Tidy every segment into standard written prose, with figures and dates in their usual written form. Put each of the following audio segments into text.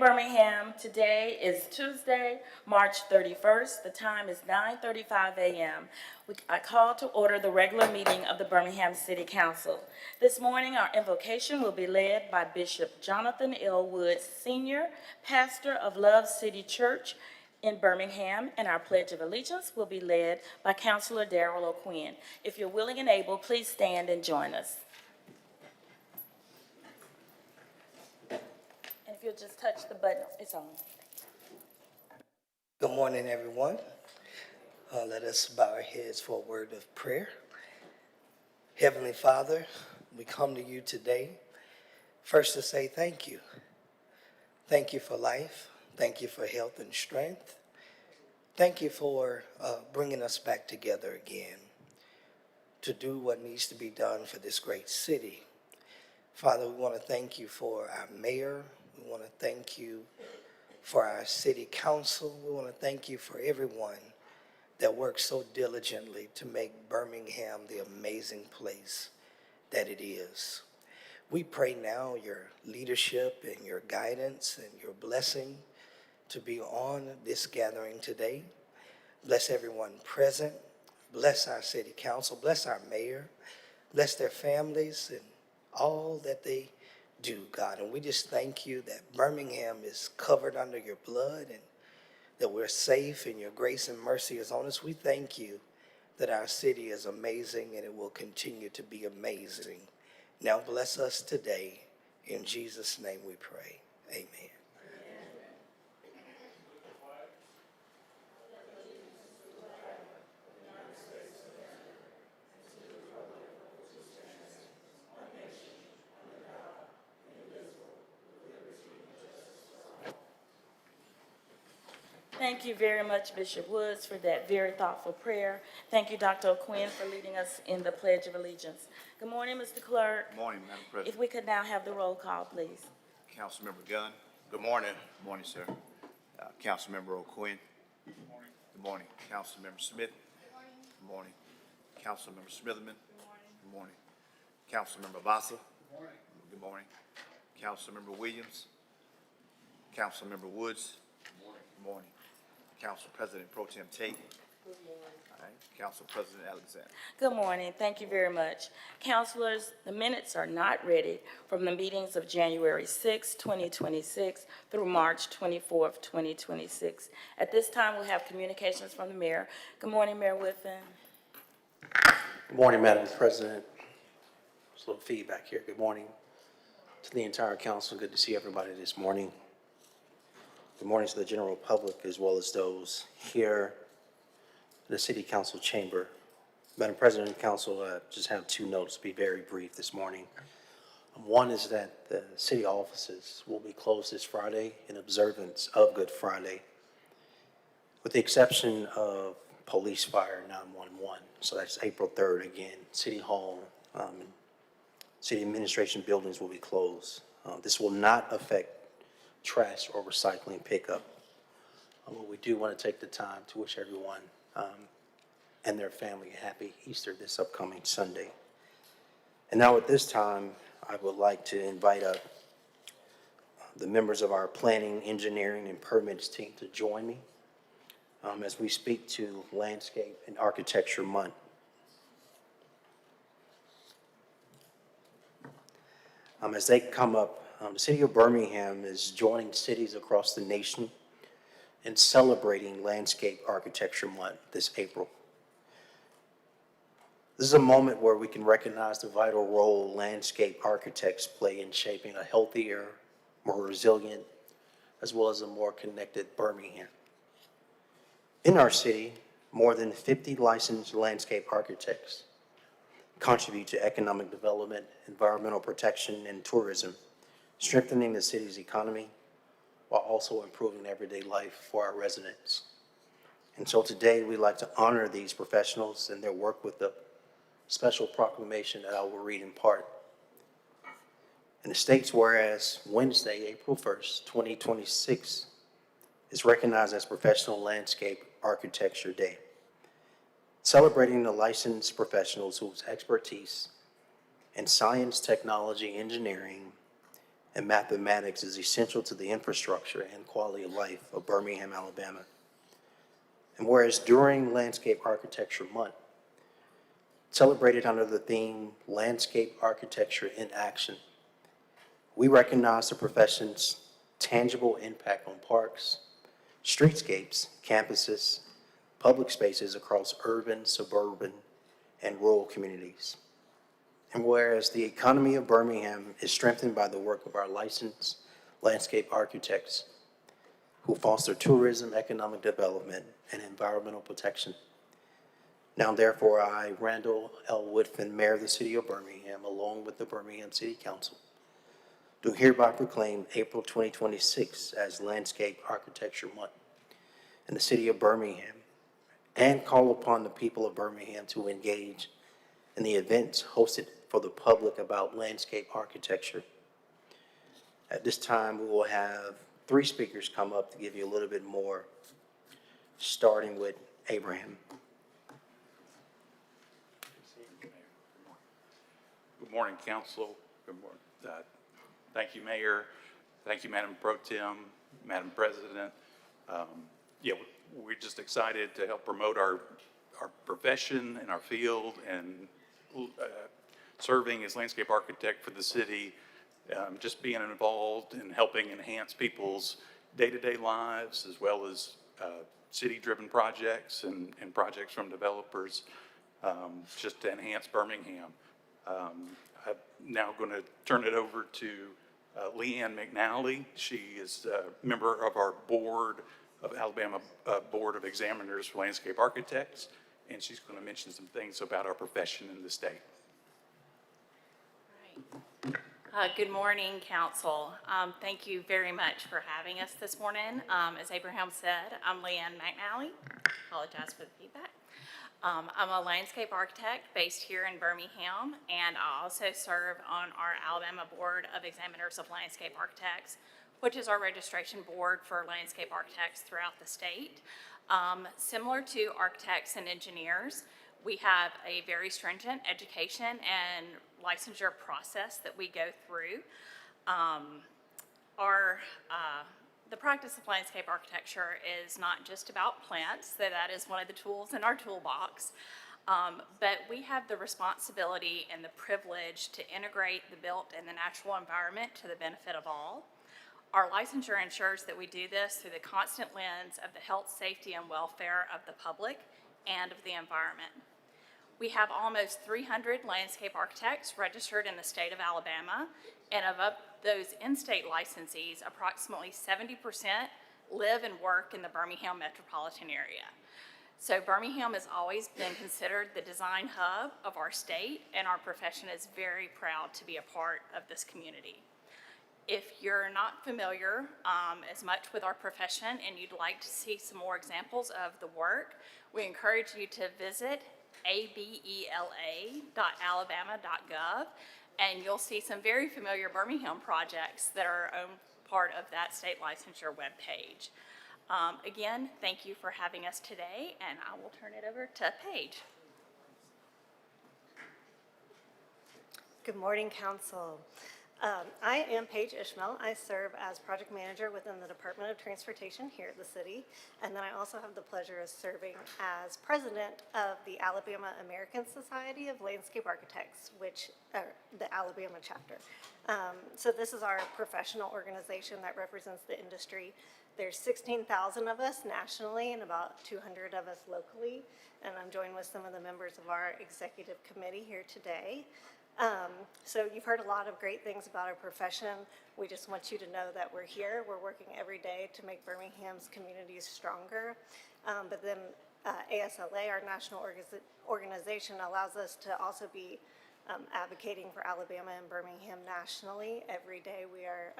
Birmingham, today is Tuesday, March 31st. The time is 9:35 a.m. I call to order the regular meeting of the Birmingham City Council. This morning, our invocation will be led by Bishop Jonathan L. Woods, Sr., pastor of Love City Church in Birmingham, and our Pledge of Allegiance will be led by Councilor Darrell O'Quinn. If you're willing and able, please stand and join us. And if you'll just touch the button, it's on. Good morning, everyone. Let us bow our heads for a word of prayer. Heavenly Father, we come to you today first to say thank you. Thank you for life. Thank you for health and strength. Thank you for bringing us back together again to do what needs to be done for this great city. Father, we want to thank you for our mayor. We want to thank you for our city council. We want to thank you for everyone that works so diligently to make Birmingham the amazing place that it is. We pray now your leadership and your guidance and your blessing to be on this gathering today. Bless everyone present. Bless our city council. Bless our mayor. Bless their families and all that they do, God. And we just thank you that Birmingham is covered under your blood and that we're safe and your grace and mercy is on us. We thank you that our city is amazing and it will continue to be amazing. Now bless us today. In Jesus' name we pray. Amen. Thank you very much, Bishop Woods, for that very thoughtful prayer. Thank you, Dr. O'Quinn, for leading us in the Pledge of Allegiance. Good morning, Mr. Clerk. Good morning, Madam President. If we could now have the roll call, please. Councilmember Gunn. Good morning. Good morning, sir. Councilmember O'Quinn. Good morning. Good morning. Councilmember Smith. Good morning. Good morning. Councilmember Smitherman. Good morning. Good morning. Councilmember Vasa. Good morning. Good morning. Councilmember Williams. Councilmember Woods. Good morning. Good morning. Council President Pro Tem Tate. Good morning. All right. Council President Alexander. Good morning. Thank you very much. Councilors, the minutes are not ready from the meetings of January 6, 2026 through March 24th, 2026. At this time, we have communications from the mayor. Good morning, Mayor Whitfin. Good morning, Madam President. There's a little feedback here. Good morning to the entire council. Good to see everybody this morning. Good morning to the general public as well as those here in the City Council chamber. Madam President and Council, just have two notes to be very brief this morning. One is that the city offices will be closed this Friday in observance of Good Friday, with the exception of police, fire, 911. So that's April 3rd again. City Hall, city administration buildings will be closed. This will not affect trash or recycling pickup. But we do want to take the time to wish everyone and their family a happy Easter this upcoming Sunday. And now at this time, I would like to invite up the members of our planning, engineering, and permits team to join me as we speak to Landscape and Architecture Month. As they come up, the city of Birmingham is joining cities across the nation in celebrating Landscape Architecture Month this April. This is a moment where we can recognize the vital role landscape architects play in shaping a healthier, more resilient, as well as a more connected Birmingham. In our city, more than 50 licensed landscape architects contribute to economic development, environmental protection, and tourism, strengthening the city's economy while also improving everyday life for our residents. And so today we'd like to honor these professionals and their work with the special proclamation that I will read in part. And it states, whereas Wednesday, April 1st, 2026 is recognized as Professional Landscape Architecture Day, celebrating the licensed professionals whose expertise in science, technology, engineering, and mathematics is essential to the infrastructure and quality of life of Birmingham, Alabama. And whereas during Landscape Architecture Month, celebrated under the theme Landscape Architecture in Action, we recognize the profession's tangible impact on parks, streetscapes, campuses, public spaces across urban, suburban, and rural communities. And whereas the economy of Birmingham is strengthened by the work of our licensed landscape architects who foster tourism, economic development, and environmental protection. Now therefore, I, Randall L. Woodfin, Mayor of the City of Birmingham, along with the Birmingham City Council, do hereby proclaim April 2026 as Landscape Architecture Month in the City of Birmingham, and call upon the people of Birmingham to engage in the events hosted for the public about landscape architecture. At this time, we will have 3 speakers come up to give you a little bit more, starting with Abraham. Good morning, council. Good morning. Thank you, Mayor. Thank you, Madam Pro Tem, Madam President. Yeah, we're just excited to help promote our profession and our field, and serving as landscape architect for the city, just being involved in helping enhance people's day-to-day lives, as well as city-driven projects and projects from developers, just to enhance Birmingham. I'm now going to turn it over to Leanne McNally. She is a member of our board of Alabama Board of Examiners for Landscape Architects, and she's going to mention some things about our profession in the state. Good morning, Council. Thank you very much for having us this morning. As Abraham said, I'm Leanne McNally. Apologize for the feedback. I'm a landscape architect based here in Birmingham, and I also serve on our Alabama Board of Examiners of Landscape Architects, which is our registration board for landscape architects throughout the state. Similar to architects and engineers, we have a very stringent education and licensure process that we go through. The practice of landscape architecture is not just about plants, so that is one of the tools in our toolbox, but we have the responsibility and the privilege to integrate the built and the natural environment to the benefit of all. Our licensure ensures that we do this through the constant lens of the health, safety, and welfare of the public and of the environment. We have almost 300 landscape architects registered in the state of Alabama, and of those in-state licensees, approximately 70% live and work in the Birmingham metropolitan area. So Birmingham has always been considered the design hub of our state, and our profession is very proud to be a part of this community. If you're not familiar as much with our profession and you'd like to see some more examples of the work, we encourage you to visit abela.alabama.gov, and you'll see some very familiar Birmingham projects that are part of that state licensure webpage. Again, thank you for having us today, and I will turn it over to Paige. Good morning, Council. I am Paige Ishmael. I serve as project manager within the Department of Transportation here at the city, and then I also have the pleasure of serving as president of the Alabama American Society of Landscape Architects, which the Alabama chapter. So this is our professional organization that represents the industry. There's 16,000 of us nationally and about 200 of us locally, and I'm joined with some of the members of our executive committee here today. So you've heard a lot of great things about our profession. We just want you to know that we're here. We're working every day to make Birmingham's communities stronger. But then ASLA, our national organization, allows us to also be advocating for Alabama and Birmingham nationally. Every day we are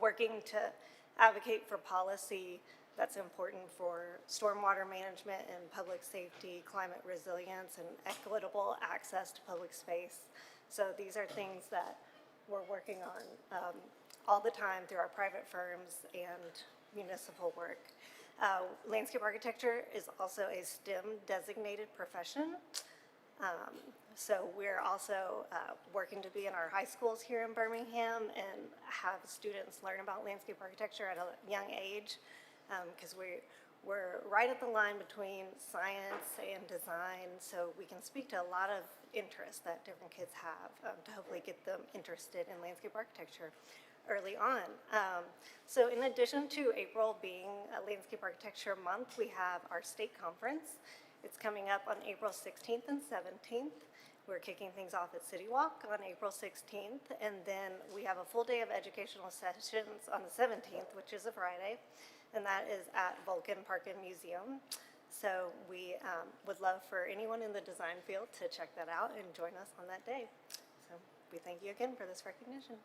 working to advocate for policy that's important for stormwater management and public safety, climate resilience, and equitable access to public space. So these are things that we're working on all the time through our private firms and municipal work. Landscape architecture is also a STEM designated profession. So we're also working to be in our high schools here in Birmingham and have students learn about landscape architecture at a young age, because we're right at the line between science and design, so we can speak to a lot of interests that different kids have, to hopefully get them interested in landscape architecture early on. So in addition to April being a Landscape Architecture Month, we have our state conference. It's coming up on April 16th and 17th. We're kicking things off at City Walk on April 16th, and then we have a full day of educational sessions on the 17th, which is a Friday, and that is at Vulcan Park and Museum. So we would love for anyone in the design field to check that out and join us on that day. So we thank you again for this recognition.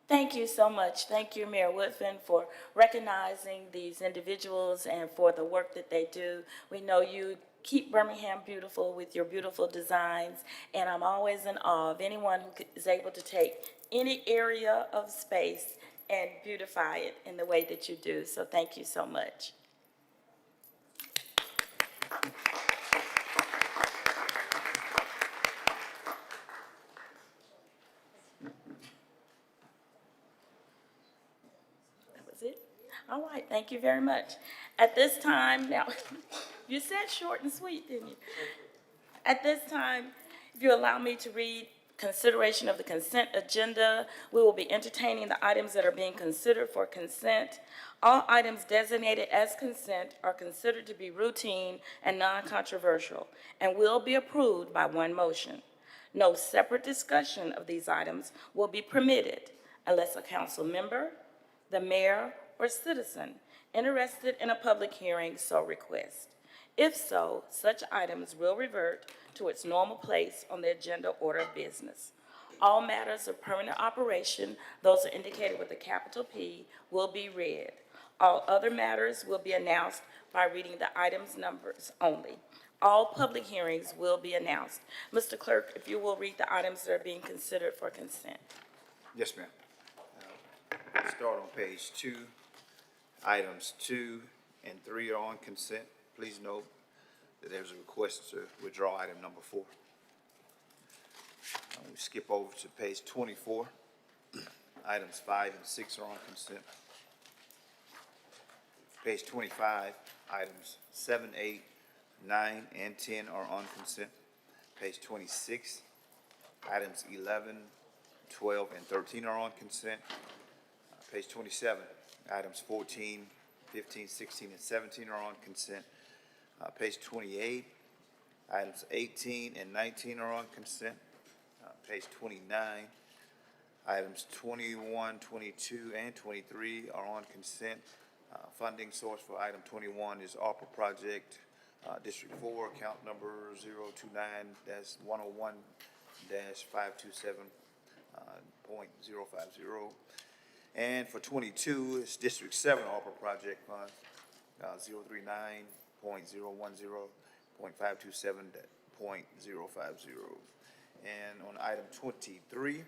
Thank you so much. Thank you, Mayor Woodfin, for recognizing these individuals and for the work that they do. We know you keep Birmingham beautiful with your beautiful designs, and I'm always in awe of anyone who is able to take any area of space and beautify it in the way that you do. So thank you so much. It? All right, thank you very much. At this time, now, you said short and sweet, didn't you? At this time, if you allow me to read consideration of the consent agenda, we will be entertaining the items that are being considered for consent. All items designated as consent are considered to be routine and non-controversial and will be approved by one motion. No separate discussion of these items will be permitted unless a council member, the mayor, or citizen interested in a public hearing so requests. If so, such items will revert to its normal place on the agenda order of business. All matters of permanent operation, those are indicated with a capital P, will be read. All other matters will be announced by reading the items numbers only. All public hearings will be announced. Mr. Clerk, if you will read the items that are being considered for consent. Yes, ma'am. Start on page 2. Items 2 and 3 are on consent. Please note that there's a request to withdraw item number 4. We skip over to page 24. Items 5 and 6 are on consent. Page 25, items 7, 8, 9, and 10 are on consent. Page 26, items 11, 12, and 13 are on consent. Page 27, items 14, 15, 16, and 17 are on consent. Page 28, items 18 and 19 are on consent. Page 29, items 21, 22, and 23 are on consent. Funding source for item 21 is ARPA project, District 4, account number 029-101-527.050. And for 22, it's District 7 ARPA project fund, 039.010.527.050. And on item 23,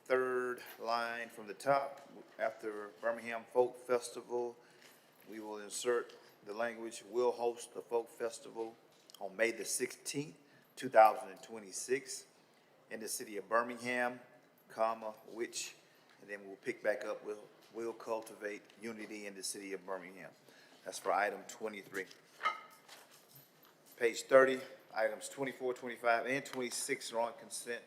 third line from the top, after Birmingham Folk Festival, we will insert the language, will host the Folk Festival on May the 16th, 2026, in the city of Birmingham, comma, which, and then we'll pick back up, will cultivate unity in the city of Birmingham. That's for item 23. Page 30, items 24, 25, and 26 are on consent.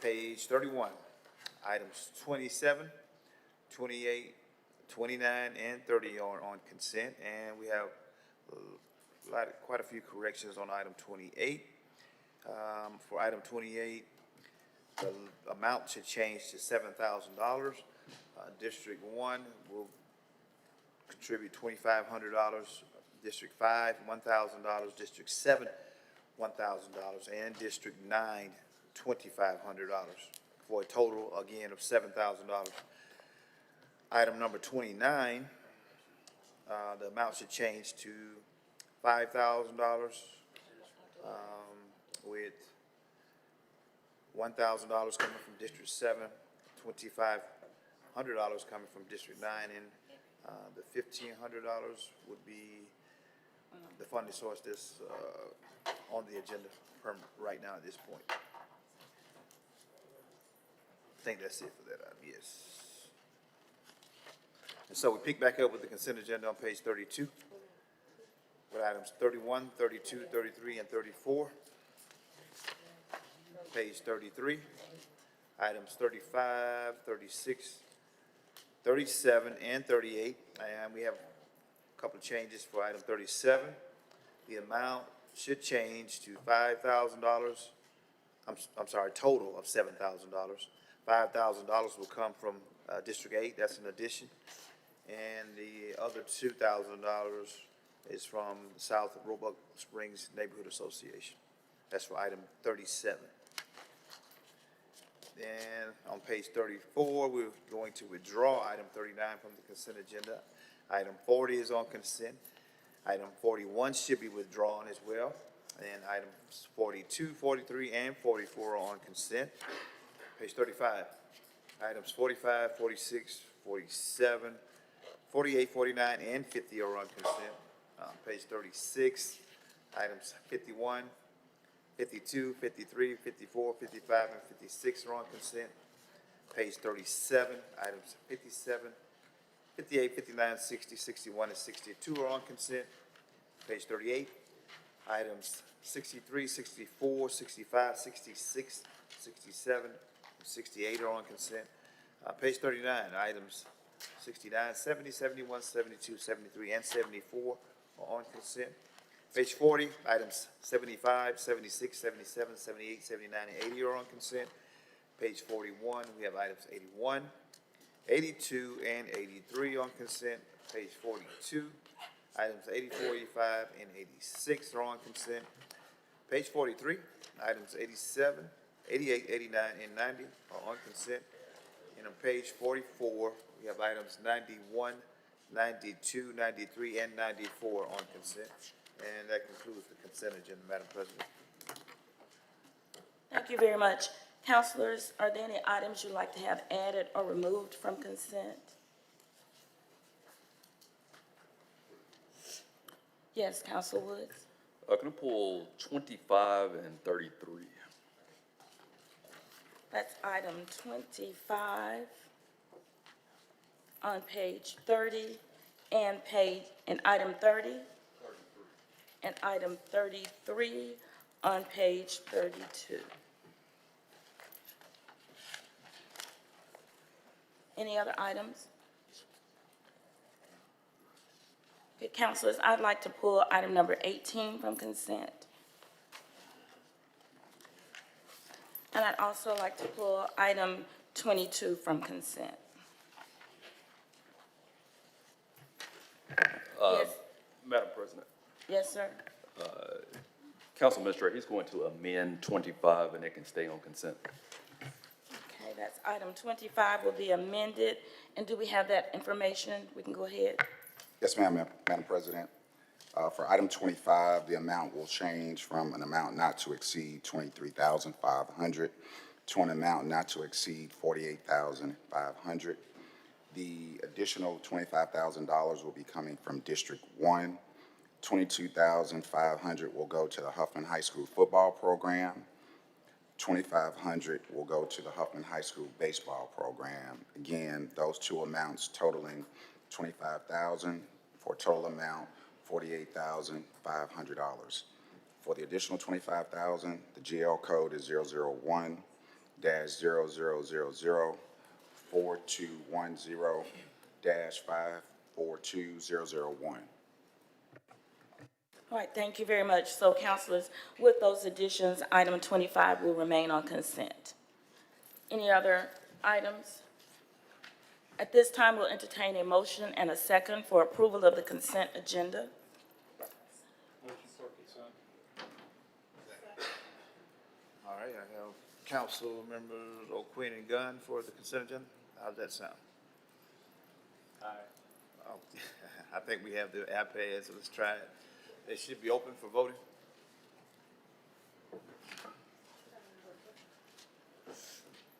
Page 31, items 27, 28, 29, and 30 are on consent, and we have quite a few corrections on item 28. For item 28, the amount should change to $7,000. District 1 will contribute $2,500, District 5, $1,000, District 7, $1,000, and District 9, $2,500, for a total, again, of $7,000. Item number 29, the amount should change to $5,000, with $1,000 coming from District 7, $2,500 coming from District 9, and The $1,500 would be the funding source that's on the agenda right now at this point. I think that's it for that item, yes. And so we pick back up with the consent agenda on page 32, with items 31, 32, 33, and 34. Page 33, items 35, 36, 37, and 38. And we have a couple of changes for item 37. The amount should change to $5,000. I'm sorry, total of $7,000. $5,000 will come from District 8, that's an addition. And the other $2,000 is from South Roebuck Springs Neighborhood Association. That's for item 37. Then on page 34, we're going to withdraw item 39 from the consent agenda. Item 40 is on consent. Item 41 should be withdrawn as well. And items 42, 43, and 44 are on consent. Page 35, items 45, 46, 47, 48, 49, and 50 are on consent. Page 36, items 51, 52, 53, 54, 55, and 56 are on consent. Page 37, items 57, 58, 59, 60, 61, and 62 are on consent. Page 38, items 63, 64, 65, 66, 67, and 68 are on consent. Page 39, items 69, 70, 71, 72, 73, and 74 are on consent. Page 40, items 75, 76, 77, 78, 79, and 80 are on consent. Page 41, we have items 81, 82, and 83 on consent. Page 42, items 84, 85, and 86 are on consent. Page 43, items 87, 88, 89, and 90 are on consent. And on page 44, we have items 91, 92, 93, and 94 on consent. And that concludes the consent agenda, Madam President. Thank you very much. Councilors, are there any items you'd like to have added or removed from consent? Yes, Council Woods. Can I pull 25 and 33? That's item 25 on page 30 and item 30. And item 33 on page 32. Any other items? Okay, councilors, I'd like to pull item number 18 from consent. And I'd also like to pull item 22 from consent. Yes, Madam President, yes, sir. Council Administrator, he's going to amend 25 and it can stay on consent. Okay, that's item 25 will be amended. And do we have that information? We can go ahead. Yes, ma'am, Madam President. For item 25, the amount will change from an amount not to exceed $23,500 to an amount not to exceed $48,500. The additional $25,000 will be coming from District 1. $22,500 will go to the Huffman High School football program. $2,500 will go to the Huffman High School baseball program. Again, those two amounts totaling $25,000 for a total amount $48,500. For the additional $25,000, the GL code is 001-00004210-542001. All right, thank you very much. So, councilors, with those additions, item 25 will remain on consent. Any other items? At this time, we'll entertain a motion and a second for approval of the consent agenda. All right, I have Council Members O'Quinn and Gunn for the consent agenda. How's that sound? Aye. Oh, I think we have the iPads, so let's try it. They should be open for voting.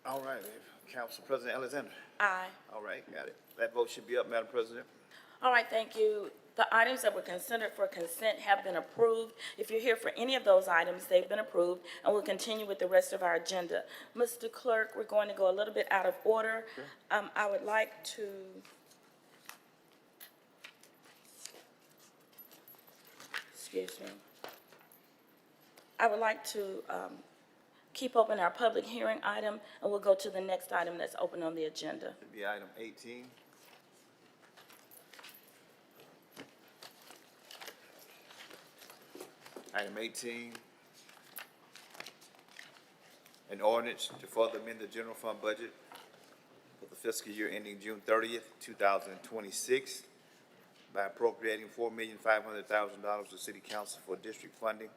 All right, Council President Alexander. Aye. All right, got it. That vote should be up, Madam President. All right, thank you. The items that were considered for consent have been approved. If you're here for any of those items, they've been approved, and we'll continue with the rest of our agenda. Mr. Clerk, we're going to go a little bit out of order. I would like to, excuse me. I would like to keep open our public hearing item, and we'll go to the next item that's open on the agenda. It'd be item 18. Item 18, an ordinance to further amend the general fund budget for the fiscal year ending June 30th, 2026 by appropriating $4,500,000 to city council for district funding,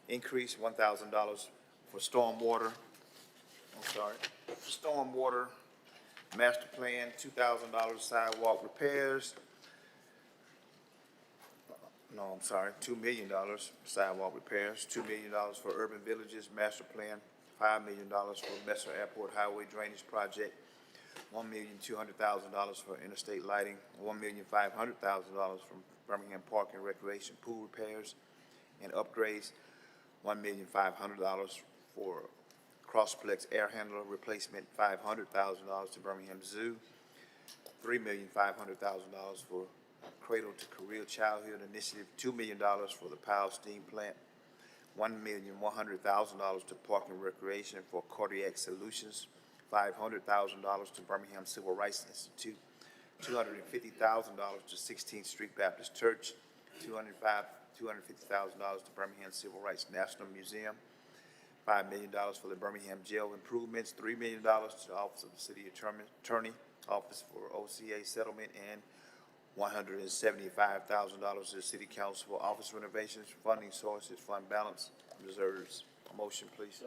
increase $1,000 for stormwater master plan, $2,000 sidewalk repairs, $2 million sidewalk repairs, $2 million for urban villages master plan, $5 million for Messer Airport Highway Drainage Project, $1,200,000 for interstate lighting, $1,500,000 from Birmingham Park and Recreation pool repairs and upgrades, $1,500,000 for Crossplex air handler replacement, $500,000 to Birmingham Zoo, $3,500,000 for Cradle to Career Childhood Initiative, $2 million for the Powell Steam Plant, $1,100,000 to Park and Recreation for Cardiac Solutions, $500,000 to Birmingham Civil Rights Institute, $250,000 to 16th Street Baptist Church, $250,000 to Birmingham Civil Rights National Museum, $5 million for the Birmingham Jail improvements, $3 million to the Office of the City Attorney, Office for OCA settlement, and $175,000 to the City Council for office renovations, funding sources, fund balance, reserves. A motion, please.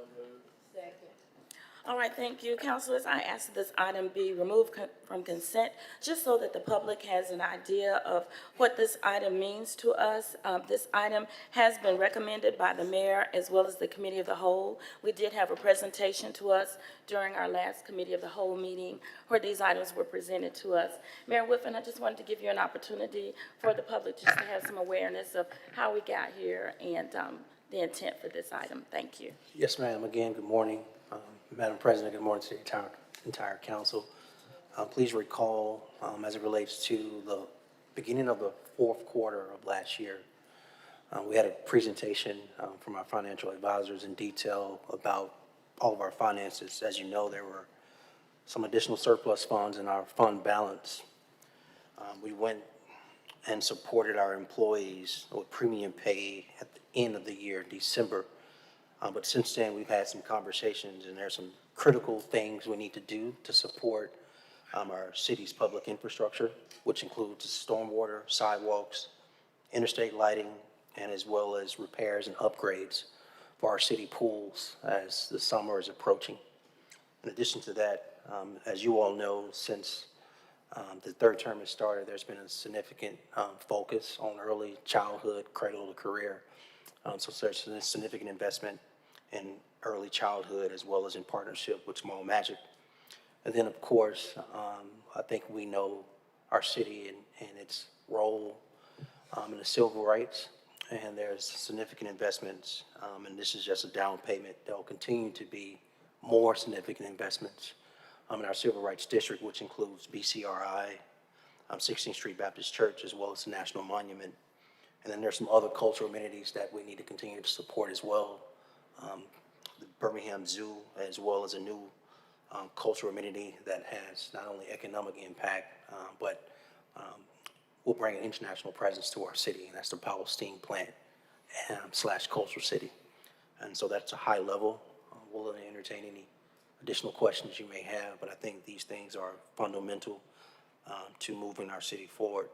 All right, thank you. Councilors, I ask that this item be removed from consent, just so that the public has an idea of what this item means to us. This item has been recommended by the mayor as well as the Committee of the Whole. We did have a presentation to us during our last Committee of the Whole meeting where these items were presented to us. Mayor Whiffen, I just wanted to give you an opportunity for the public just to have some awareness of how we got here and the intent for this item. Thank you. Yes, ma'am. Again, good morning. Madam President, good morning to the entire council. Please recall, as it relates to the beginning of the fourth quarter of last year, we had a presentation from our financial advisors in detail about all of our finances. As you know, there were some additional surplus funds in our fund balance. We went and supported our employees with premium pay at the end of the year, December. But since then, we've had some conversations, and there's some critical things we need to do to support our city's public infrastructure, which includes stormwater, sidewalks, interstate lighting, and as well as repairs and upgrades for our city pools as the summer is approaching. In addition to that, as you all know, since the third term has started, there's been a significant focus on early childhood, cradle to career. So there's a significant investment in early childhood as well as in partnership with Small Magic. And then, of course, I think we know our city and its role in the civil rights, and there's significant investments, and this is just a down payment. There will continue to be more significant investments in our civil rights district, which includes BCRI, 16th Street Baptist Church, as well as the National Monument. And then there's some other cultural amenities that we need to continue to support as well. The Birmingham Zoo, as well as a new cultural amenity that has not only economic impact, but will bring an international presence to our city, and that's the Powell Steam Plant / Cultural City. And so that's a high level. We'll entertain any additional questions you may have, but I think these things are fundamental to moving our city forward.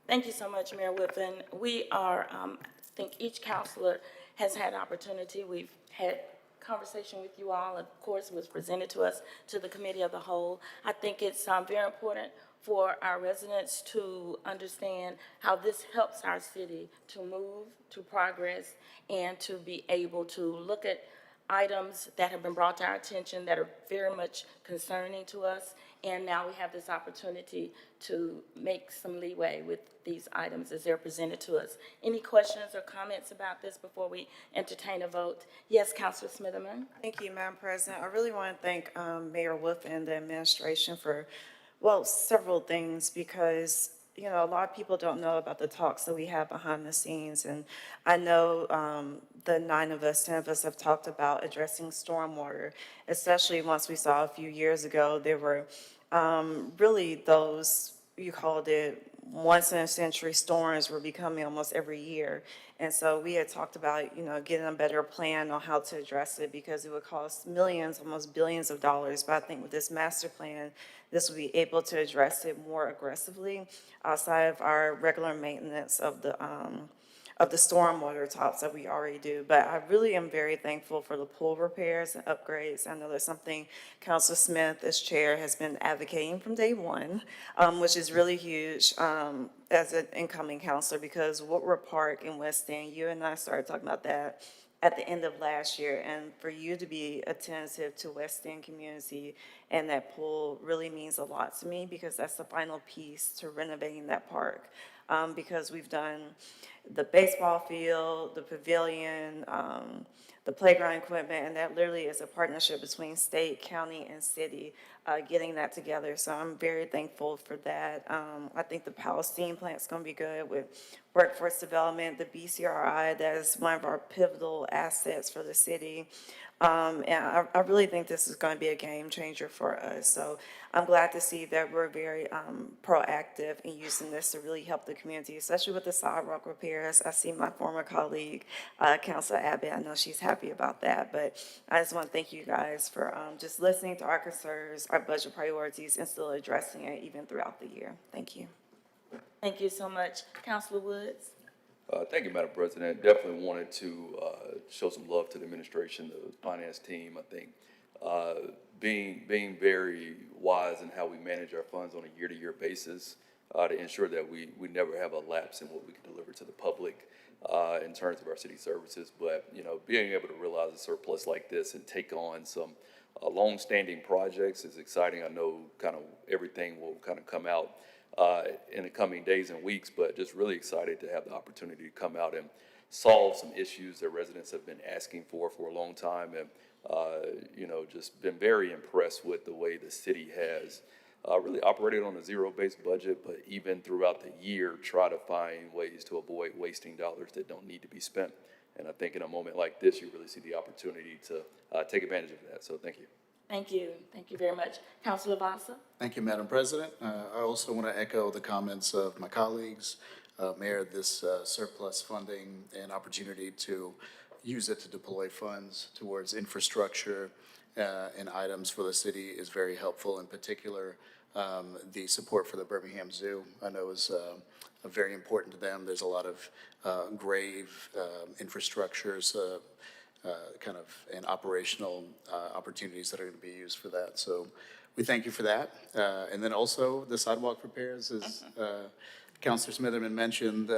Thank you so much, Mayor Whiffen. We are, I think each councilor has had opportunity. We've had conversation with you all. Of course, it was presented to us to the Committee of the Whole. I think it's very important for our residents to understand how this helps our city to move, to progress, and to be able to look at items that have been brought to our attention that are very much concerning to us And now we have this opportunity to make some leeway with these items as they're presented to us. Any questions or comments about this before we entertain a vote? Yes, Councilor Smitherman? Thank you, Madam President. I really want to thank Mayor Wolf and the administration for, well, several things, because, you know, a lot of people don't know about the talks that we have behind the scenes. And I know the 10 of us have talked about addressing stormwater, especially once we saw a few years ago, there were really those, you called it once in a century storms were becoming almost every year. And so we had talked about, you know, getting a better plan on how to address it, because it would cost millions, almost billions of dollars. But I think with this master plan, this will be able to address it more aggressively outside of our regular maintenance of the stormwater tops that we already do. But I really am very thankful for the pool repairs and upgrades. I know that's something Councilor Smith, as chair, has been advocating from day one, which is really huge as an incoming councilor, because Woodward Park in West End, you and I started talking about that at the end of last year, and for you to be attentive to West End community and that pool really means a lot to me, because that's the final piece to renovating that park. Because we've done the baseball field, the pavilion, the playground equipment, and that literally is a partnership between state, county, and city, getting that together. So I'm very thankful for that. I think the Palestine plant's gonna be good with workforce development, the BCRI, that is one of our pivotal assets for the city. And I really think this is gonna be a game changer for us. So I'm glad to see that we're very proactive in using this to really help the community, especially with the sidewalk repairs. I see my former colleague, Councilor Abbott, I know she's happy about that. But I just want to thank you guys for just listening to our concerns, our budget priorities, and still addressing it even throughout the year. Thank you. Thank you so much. Councilor Woods? Thank you, Madam President. Definitely wanted to show some love to the administration, the finance team. I think being very wise in how we manage our funds on a year-to-year basis to ensure that we never have a lapse in what we can deliver to the public in terms of our city services. But, you know, being able to realize a surplus like this and take on some long-standing projects is exciting. I know kind of everything will kind of come out in the coming days and weeks, but just really excited to have the opportunity to come out and solve some issues that residents have been asking for a long time. And, you know, just been very impressed with the way the city has really operated on a zero-based budget, but even throughout the year, try to find ways to avoid wasting dollars that don't need to be spent. And I think in a moment like this, you really see the opportunity to take advantage of that. So thank you. Thank you. Thank you very much. Councilor Vasa? Thank you, Madam President. I also want to echo the comments of my colleagues. Mayor, this surplus funding and opportunity to use it to deploy funds towards infrastructure and items for the city is very helpful. In particular, the support for the Birmingham Zoo, I know is very important to them. There's a lot of grave infrastructures, kind of and operational opportunities that are going to be used for that. So we thank you for that. And then also the sidewalk repairs, as Councilor Smitherman mentioned,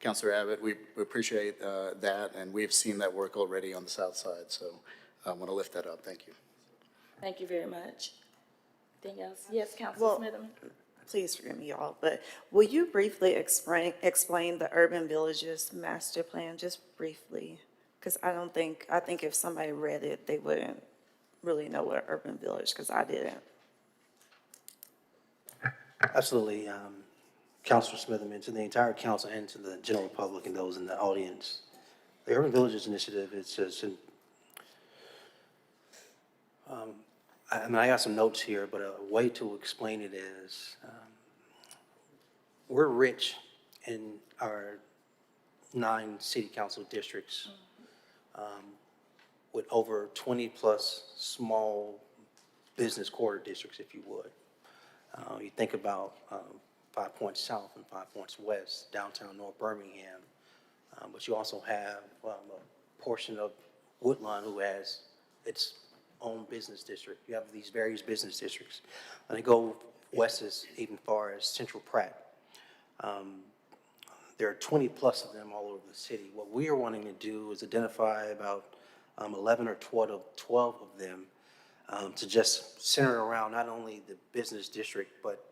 Councilor Abbott, we appreciate that, and we've seen that work already on the south side. So I want to lift that up. Thank you. Thank you very much. Anything else? Yes, Councilor Well, Smitherman? Please forgive me, y'all, but will you briefly explain the Urban Villages Master Plan, just briefly? Because I think if somebody read it, they wouldn't really know what urban village, because I didn't. Absolutely. Councilor Smitherman, to the entire council and to the general public and those in the audience, the Urban Villages Initiative is just I got some notes here, but a way to explain it is we're rich in our 9 city council districts with over 20-plus small business quarter districts, if you would. You think about 5 Points South and 5 Points West, downtown North Birmingham, but you also have a portion of Woodlawn who has its own business district. You have these various business districts, and they go west as even far as Central Pratt. There are 20-plus of them all over the city. What we are wanting to do is identify about 11 or 12 of them to just center around not only the business district, but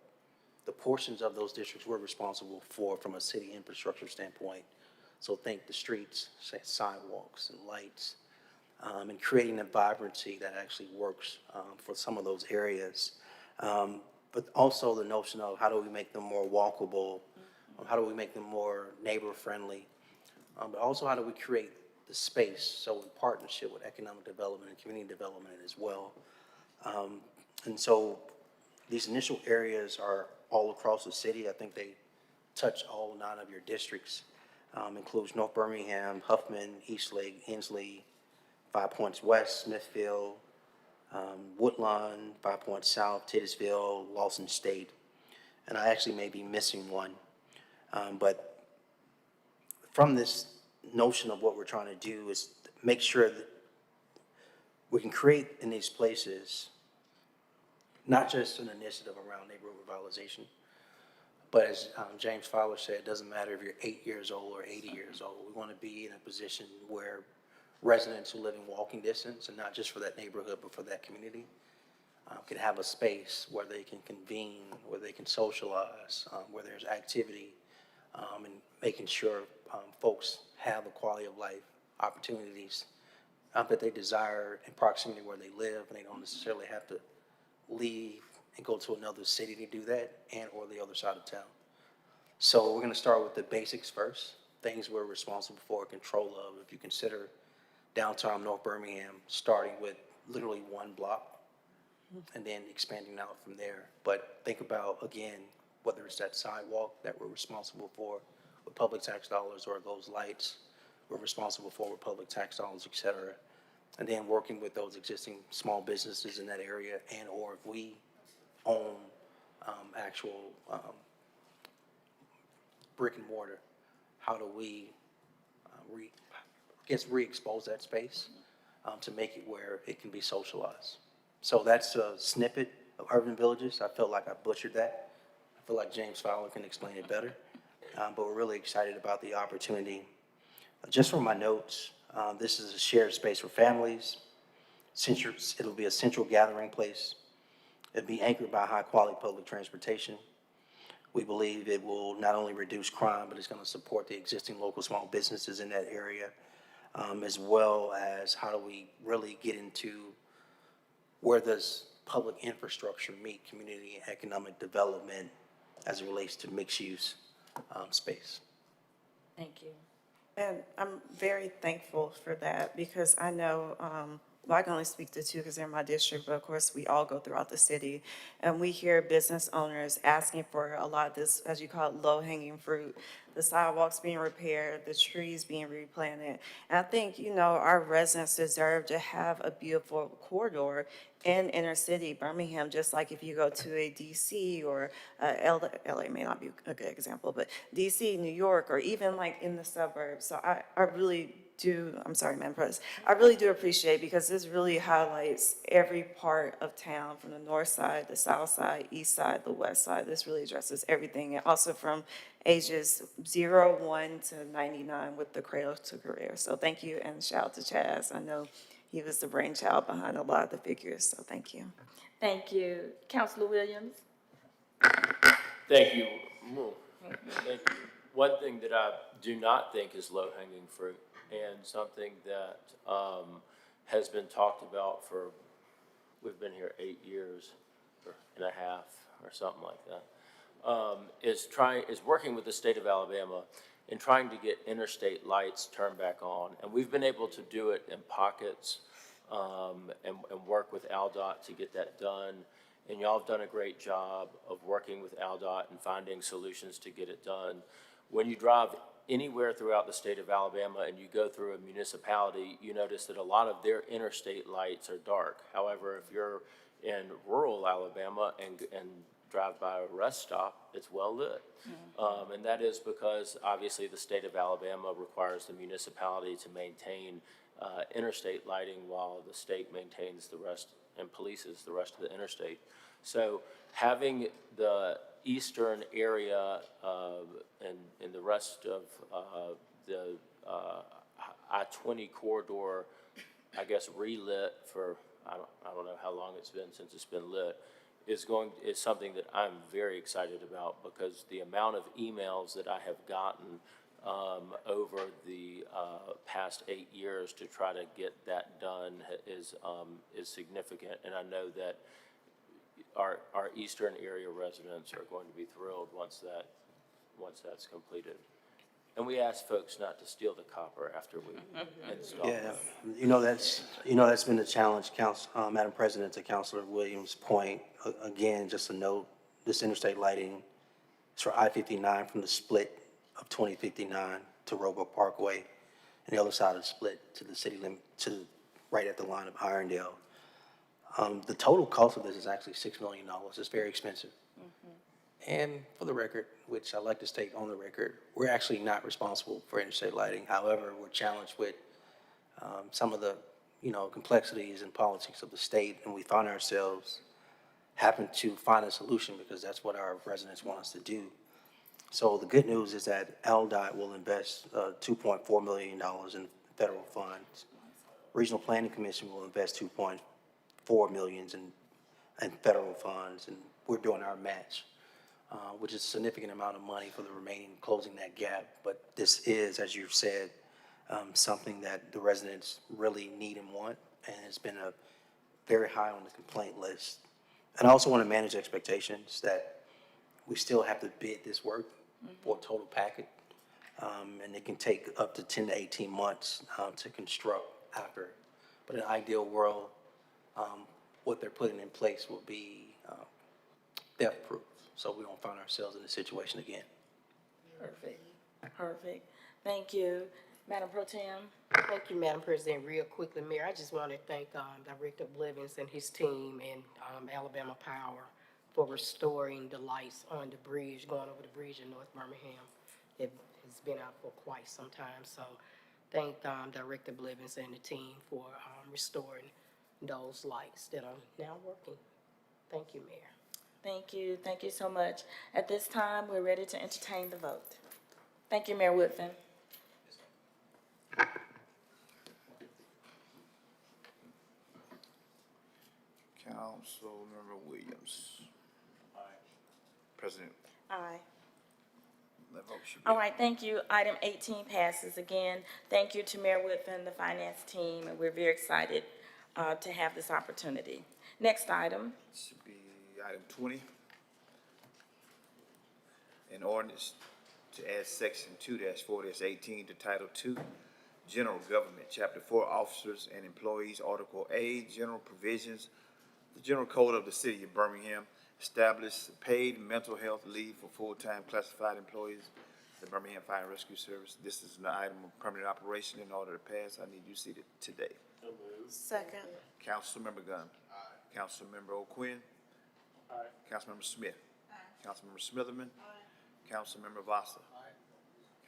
the portions of those districts we're responsible for from a city infrastructure standpoint. So think the streets, sidewalks and lights, and creating a vibrancy that actually works for some of those areas. But also the notion of how do we make them more walkable, how do we make them more neighbor-friendly, but also how do we create the space, so in partnership with economic development and community development as well. And so these initial areas are all across the city. I think they touch all 9 of your districts. Includes North Birmingham, Huffman, Eastlake, Inslee, 5 Points West, Smithfield, Woodlawn, 5 Points South, Titusville, Lawson State, and I actually may be missing one. But from this notion of what we're trying to do is make sure that we can create in these places not just an initiative around neighborhood revitalization, but as James Fowler said, it doesn't matter if you're 8 years old or 80 years old. We want to be in a position where residents who live in walking distance, and not just for that neighborhood, but for that community, can have a space where they can convene, where they can socialize, where there's activity, and making sure folks have the quality of life opportunities that they desire in proximity where they live, and they don't necessarily have to leave and go to another city to do that, and or the other side of town. So we're going to start with the basics first, things we're responsible for, control of. If you consider downtown North Birmingham, starting with literally 1 block and then expanding out from there. But think about, again, whether it's that sidewalk that we're responsible for with public tax dollars, or those lights we're responsible for with public tax dollars, et cetera. And then working with those existing small businesses in that area, and or if we own actual brick and mortar, how do we re-expose that space to make it where it can be socialized. So that's a snippet of urban villages. I felt like I butchered that. I feel like James Fowler can explain it better. But we're really excited about the opportunity. Just from my notes, this is a shared space for families. It'll be a central gathering place. It'll be anchored by high-quality public transportation. We believe it will not only reduce crime, but it's going to support the existing local small businesses in that area, as well as how do we really get into where does public infrastructure meet community and economic development as it relates to mixed-use space. Thank you. And I'm very thankful for that, because I know, well, I can only speak to 2 because they're my district, but of course we all go throughout the city. And we hear business owners asking for a lot of this, as you call it, low-hanging fruit, the sidewalks being repaired, the trees being replanted. And I think, our residents deserve to have a beautiful corridor in inner city Birmingham, just like if you go to a DC or LA may not be a good example, but DC, New York, or even like in the suburbs. So I really do, I'm sorry, Madam President, I really do appreciate, because this really highlights every part of town, from the north side, the south side, east side, the west side. This really addresses everything, and also from ages 0, 1 to 99 with the cradle to career. So thank you, and shout out to Chaz. I know he was the brainchild behind a lot of the figures, so thank you. Thank you. Councilor Williams? Thank you. Thank you. One thing that I do not think is low-hanging fruit, and something that has been talked about for, we've been here 8 years and a half or something like that, is working with the state of Alabama and trying to get interstate lights turned back on. And we've been able to do it in pockets, and work with ALDOT to get that done. And y'all have done a great job of working with ALDOT and finding solutions to get it done. When you drive anywhere throughout the state of Alabama and you go through a municipality, you notice that a lot of their interstate lights are dark. However, if you're in rural Alabama and drive by a rest stop, it's well lit. And that is because obviously the state of Alabama requires the municipality to maintain interstate lighting, while the state maintains the rest and polices the rest of the interstate. So having the eastern area and the rest of the I-20 corridor, I guess, relit for I don't know how long it's been since it's been lit, is something that I'm very excited about, because the amount of emails that I have gotten over the past 8 years to try to get that done is significant. And I know that our eastern area residents are going to be thrilled once that's completed. And we ask folks not to steal the copper after we install Yeah, it. that's been the challenge, Madam President, to Councilor Williams' point. Again, just a note, this interstate lighting is for I-59 from the split of 2059 to Roebuck Parkway, and the other side of the split to the city limit, right at the line of Irondale. The total cost of this is actually $6 million. It's very expensive. And for the record, which I like to state on the record, we're actually not responsible for interstate lighting. However, we're challenged with some of the, complexities and politics of the state, and we find ourselves having to find a solution because that's what our residents want us to do. So the good news is that LDOT will invest $2.4 million in federal funds. Regional Planning Commission will invest $2.4 million in federal funds, and we're doing our match. Which is a significant amount of money for the remaining, closing that gap. But this is, as you've said, something that the residents really need and want, and it's been a very high on the complaint list. And I also want to manage expectations that we still have to bid this work for a total package, and it can take up to 10 to 18 months to construct after. But in an ideal world, what they're putting in place will be theft-proof, so we don't find ourselves in this situation again. Perfect. Thank you. Madam Pro Tem? Thank you, Madam President. Real quickly, Mayor, I just want to thank Director Blevins and his team and Alabama Power for restoring the lights on the bridge, going over the bridge in North Birmingham. It has been out for quite some time, so thank Director Blevins and the team for restoring those lights that are now working. Thank you, Mayor. Thank you. Thank you so much. At this time, we're ready to entertain the vote. Thank you, Mayor Woodfin. Councilmember Williams. Aye. President, Aye. that vote should be. All right, thank you. Item 18 passes again. Thank you to Mayor Woodfin, the finance team, and we're very excited to have this opportunity. Next item. Should be item 20. An ordinance to add section 2-4-18 to Title II, General Government, Chapter 4, Officers and Employees, Article A, General Provisions. The General Code of the City of Birmingham established paid mental health leave for full-time classified employees of the Birmingham Fire and Rescue Service. This is an item of permanent operation. In order to pass, I need you seated today. Second. Councilmember Gunn. Aye. Councilmember O'Quinn. Aye. Councilmember Smith. Aye. Councilmember Smitherman. Aye. Councilmember Vasa. Aye.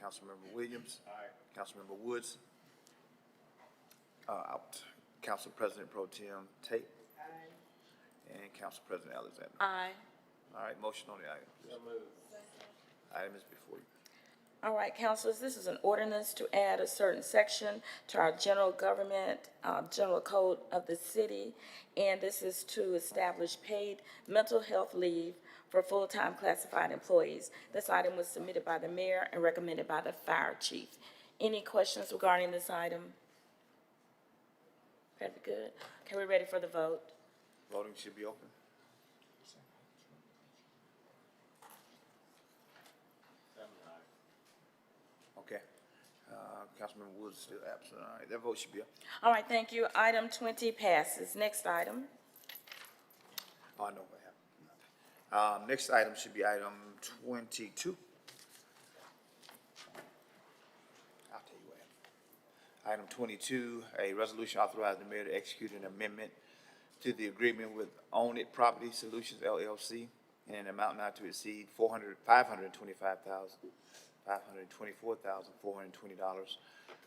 Councilmember Williams. Aye. Councilmember Woods. Out. Council President Pro Tem Tate. Aye. And Council President Alexander. Aye. All right, motion on the item, please. Item is before you. All right, councilors, this is an ordinance to add a certain section to our general government, general code of the city, and this is to establish paid mental health leave for full-time classified employees. This item was submitted by the mayor and recommended by the fire chief. Any questions regarding this item? Very good. Okay, we're ready for the vote. Voting should be open. Okay. Councilmember Woods is still absent. All right, that vote should be up. All right, thank you. Item 20 passes. Next item. Oh, no, what happened? Next item should be item 22. I'll tell you what. Item 22, a resolution authorizing the mayor to execute an amendment to the agreement with Own It Property Solutions LLC in an amount not to exceed $524,420,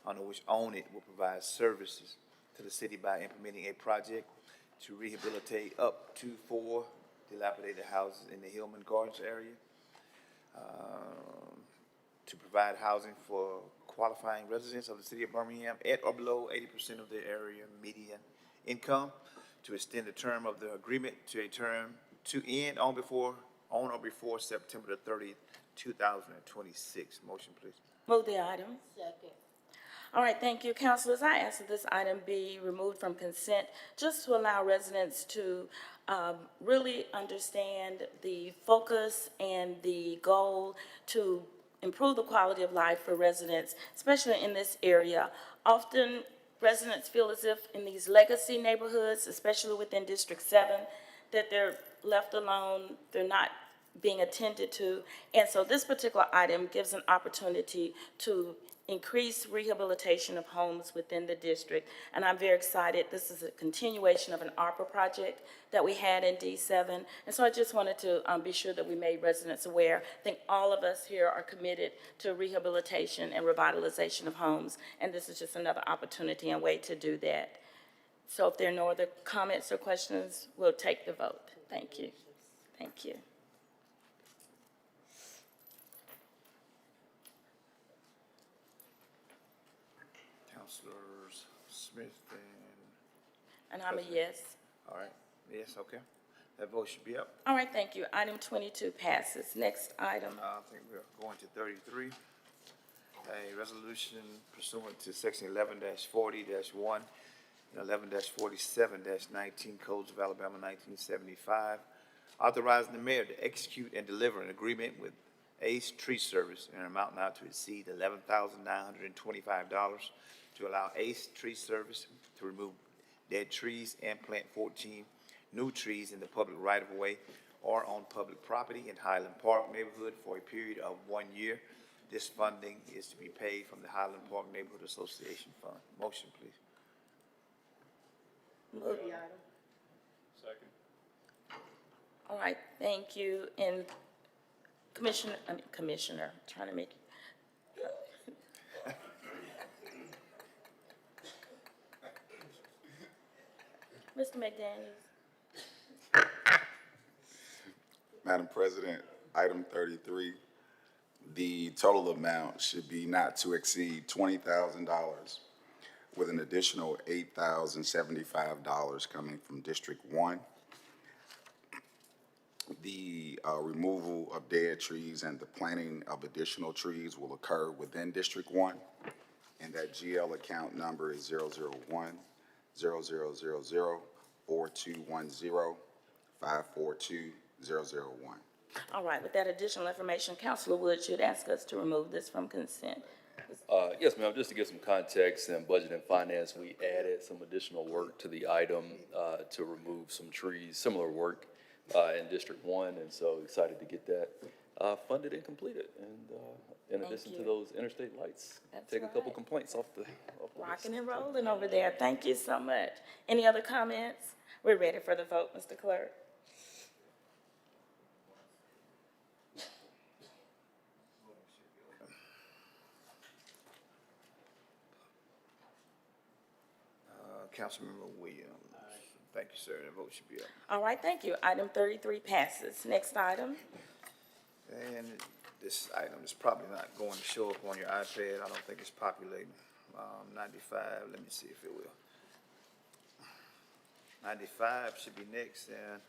under which Own It will provide services to the city by implementing a project to rehabilitate up to 4 dilapidated houses in the Hillman Gardens area, to provide housing for qualifying residents of the city of Birmingham at or below 80% of their area median income, to extend the term of the agreement to a term to end on or before September the 30th, 2026. Motion, please. Move the item. Second. All right, thank you. Councilors, I ask that this item be removed from consent just to allow residents to really understand the focus and the goal to improve the quality of life for residents, especially in this area. Often, residents feel as if in these legacy neighborhoods, especially within District 7, that they're left alone, they're not being attended to. And so this particular item gives an opportunity to increase rehabilitation of homes within the district. And I'm very excited. This is a continuation of an ARPA project that we had in D7. And so I just wanted to be sure that we made residents aware. I think all of us here are committed to rehabilitation and revitalization of homes. And this is just another opportunity and way to do that. So if there are no other comments or questions, we'll take the vote. Thank you. Thank you. Councilors Smith And I'm a yes. all right, yes, okay. That vote should be up. All right, thank you. Item 22 passes. Next item. I think we're going to 33. A resolution pursuant to section 11-40-1 and 11-47-19 Codes of Alabama 1975, authorizing the mayor to execute and deliver an agreement with Ace Tree Service in an amount not to exceed $11,925 to allow Ace Tree Service to remove dead trees and plant 14 new trees in the public right-of-way or on public property in Highland Park neighborhood for a period of 1 year. This funding is to be paid from the Highland Park Neighborhood Association Fund. Motion, please. Second. All right, thank you. And Commissioner, trying to make Mr. McDaniels. Madam President, item 33, the total amount should be not to exceed $20,000 with an additional $8,075 coming from District 1. The removal of dead trees and the planting of additional trees will occur within District 1, and that GL account number is 001-0000-4210-542-001. All right, with that additional information, Councilor Wood should ask us to remove this from consent. Yes, ma'am, just to give some context, in Budget and Finance, we added some additional work to the item to remove some trees, similar work in District 1, and so excited to get that funded and completed. And in addition to those interstate lights, That's take a couple right. complaints off the list. Rocking and rolling over there. Thank you so much. Any other comments? We're ready for the vote, Mr. Clerk. Councilmember Williams. Thank you, sir. That vote should be up. All right, thank you. Item 33 passes. Next item. And this item is probably not going to show up on your iPad. I don't think it's populating. 95, let me see if it will. 95 should be next, and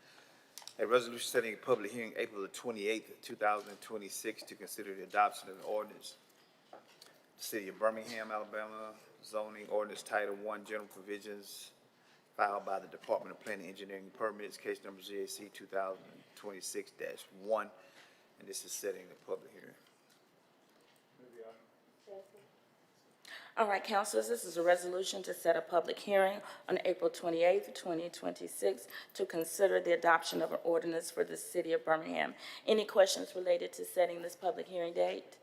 a resolution setting a public hearing April the 28th, 2026 to consider the adoption of an ordinance. The City of Birmingham, Alabama, zoning ordinance Title I, General Provisions, filed by the Department of Planning, Engineering, and Permits, case number ZAC 2026-1, and this is setting the public hearing. All right, councilors, this is a resolution to set a public hearing on April 28th, 2026 to consider the adoption of an ordinance for the City of Birmingham. Any questions related to setting this public hearing date?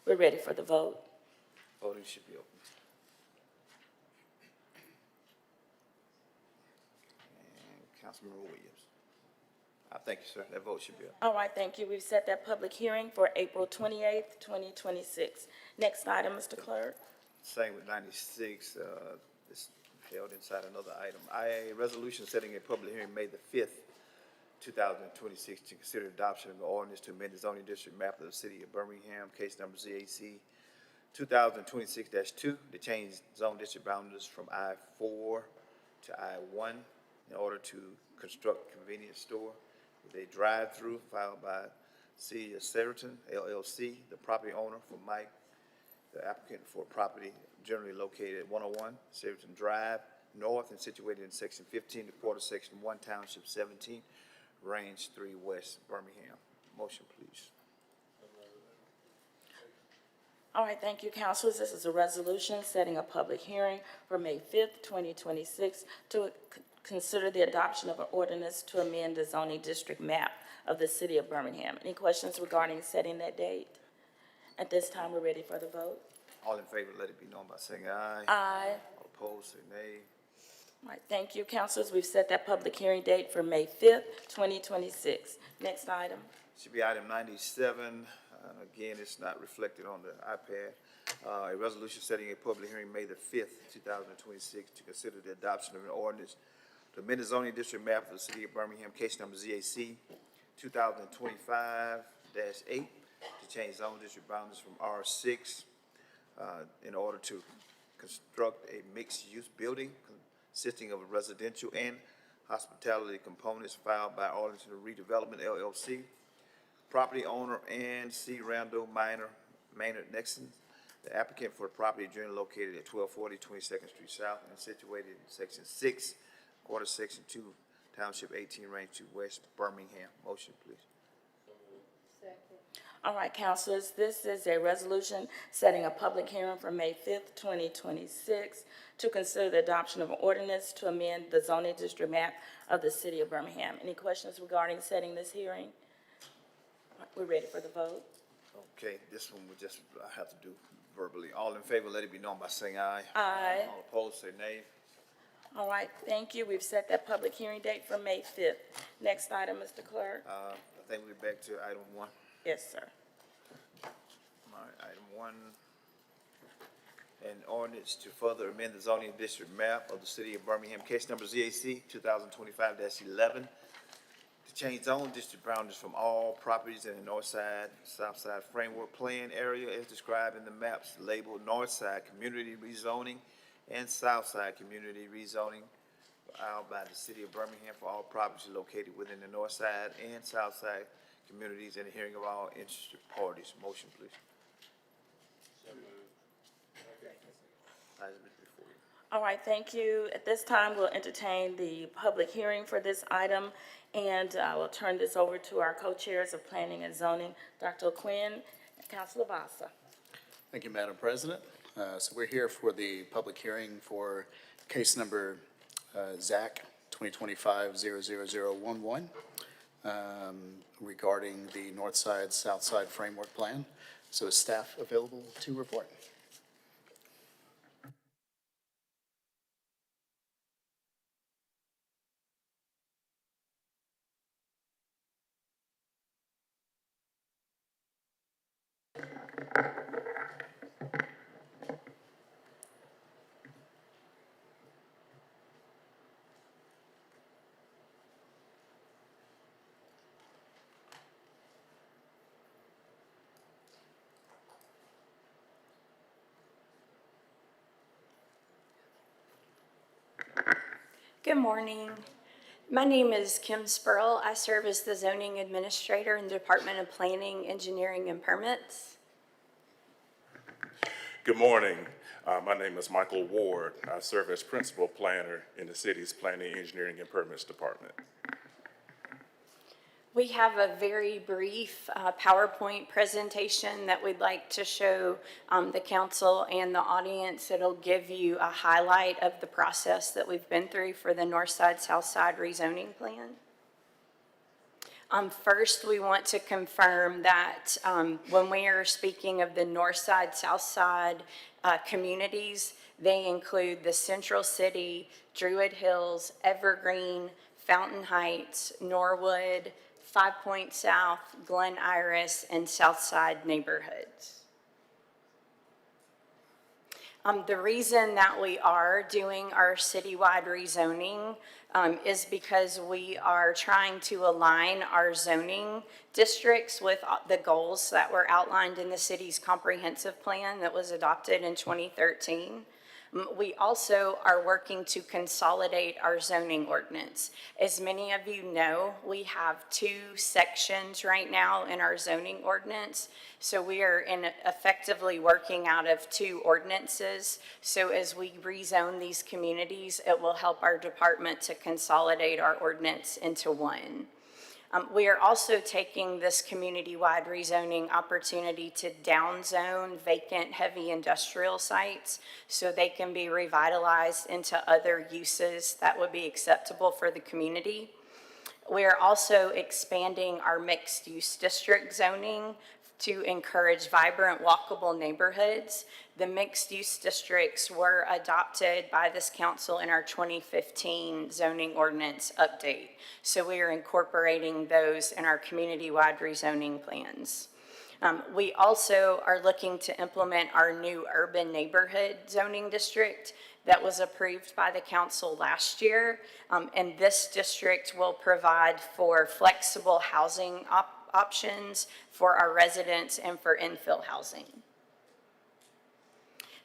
We're ready for the vote. Voting should be open. And Councilmember Williams. Thank you, sir. That vote should be up. All right, thank you. We've set that public hearing for April 28th, 2026. Next item, Mr. Clerk. Same with 96, it's held inside another item. A resolution setting a public hearing May the 5th, 2026 to consider adoption of an ordinance to amend the zoning district map of the City of Birmingham, case number ZAC 2026-2, to change zone district boundaries from I-4 to I-1 in order to construct a convenience store with a drive-through filed by City of Cerriton LLC, the property owner for Mike, the applicant for property generally located at 101 Cerriton Drive North and situated in Section 15, the Quarter Section 1, Township 17, Range 3 West, Birmingham. Motion, please. All right, thank you, councilors. This is a resolution setting a public hearing for May 5th, 2026 to consider the adoption of an ordinance to amend the zoning district map of the city of Birmingham. Any questions regarding setting that date? At this time, we're ready for the vote. All in favor, let it be known by saying aye. Aye. All opposed, say nay. All right, thank you, councilors. We've set that public hearing date for May 5th, 2026. Next item. Should be item 97. Again, it's not reflected on the iPad. A resolution setting a public hearing May the 5th, 2026 to consider the adoption of an ordinance to amend the zoning district map of the city of Birmingham, case number ZAC 2025-8, to change zone district boundaries from R6 in order to construct a mixed-use building consisting of residential and hospitality components filed by Arlington Redevelopment LLC. Property owner and C. Randall Maynard Nixon, the applicant for the property generally located at 1240 22nd Street South and situated in Section 6, Quarter Section 2, Township 18, Range 2 West, Birmingham. Motion, please. All right, councilors, this is a resolution setting a public hearing for May 5th, 2026 to consider the adoption of an ordinance to amend the zoning district map of the city of Birmingham. Any questions regarding setting this hearing? We're ready for the vote. Okay, this one we just have to do verbally. All in favor, let it be known by saying aye. Aye. All opposed, say nay. All right, thank you. We've set that public hearing date for May 5th. Next item, Mr. Clerk. I think we're back to item 1. Yes, sir. All right, item 1. An ordinance to further amend the zoning district map of the city of Birmingham, case number ZAC 2025-11, to change zone district boundaries from all properties in the north side, south side framework plan area as described in the maps labeled north side community rezoning and south side community rezoning filed by the city of Birmingham for all properties located within the north side and south side communities and the hearing of all interested parties. Motion, please. Item before you. All right, thank you. At this time, we'll entertain the public hearing for this item, and I will turn this over to our co-chairs of Planning and Zoning, Dr. Quinn and Councilor Vasa. Thank you, Madam President. So we're here for the public hearing for case number ZAC 2025-00011 regarding the North Side, South Side Framework Plan. So is staff available to report? Good morning. My name is Kim Spurl. I serve as the zoning administrator in the Department of Planning, Engineering, and Permits. Good morning. My name is Michael Ward. I serve as principal planner in the city's Planning, Engineering, and Permits Department. We have a very brief PowerPoint presentation that we'd like to show the council and the audience. It'll give you a highlight of the process that we've been through for the North Side, South Side rezoning plan. First, we want to confirm that when we are speaking of the North Side, South Side communities, they include the Central City, Druid Hills, Evergreen, Fountain Heights, Norwood, 5 Point South, Glen Iris, and Southside neighborhoods. The reason that we are doing our citywide rezoning is because we are trying to align our zoning districts with the goals that were outlined in the city's comprehensive plan that was adopted in 2013. We also are working to consolidate our zoning ordinance. As many of you know, we have 2 sections right now in our zoning ordinance. So we are effectively working out of 2 ordinances. So as we rezone these communities, it will help our department to consolidate our ordinance into one. We are also taking this community-wide rezoning opportunity to downzone vacant heavy industrial sites so they can be revitalized into other uses that would be acceptable for the community. We are also expanding our mixed-use district zoning to encourage vibrant, walkable neighborhoods. The mixed-use districts were adopted by this council in our 2015 zoning ordinance update. So we are incorporating those in our community-wide rezoning plans. We also are looking to implement our new urban neighborhood zoning district that was approved by the council last year. And this district will provide for flexible housing options for our residents and for infill housing.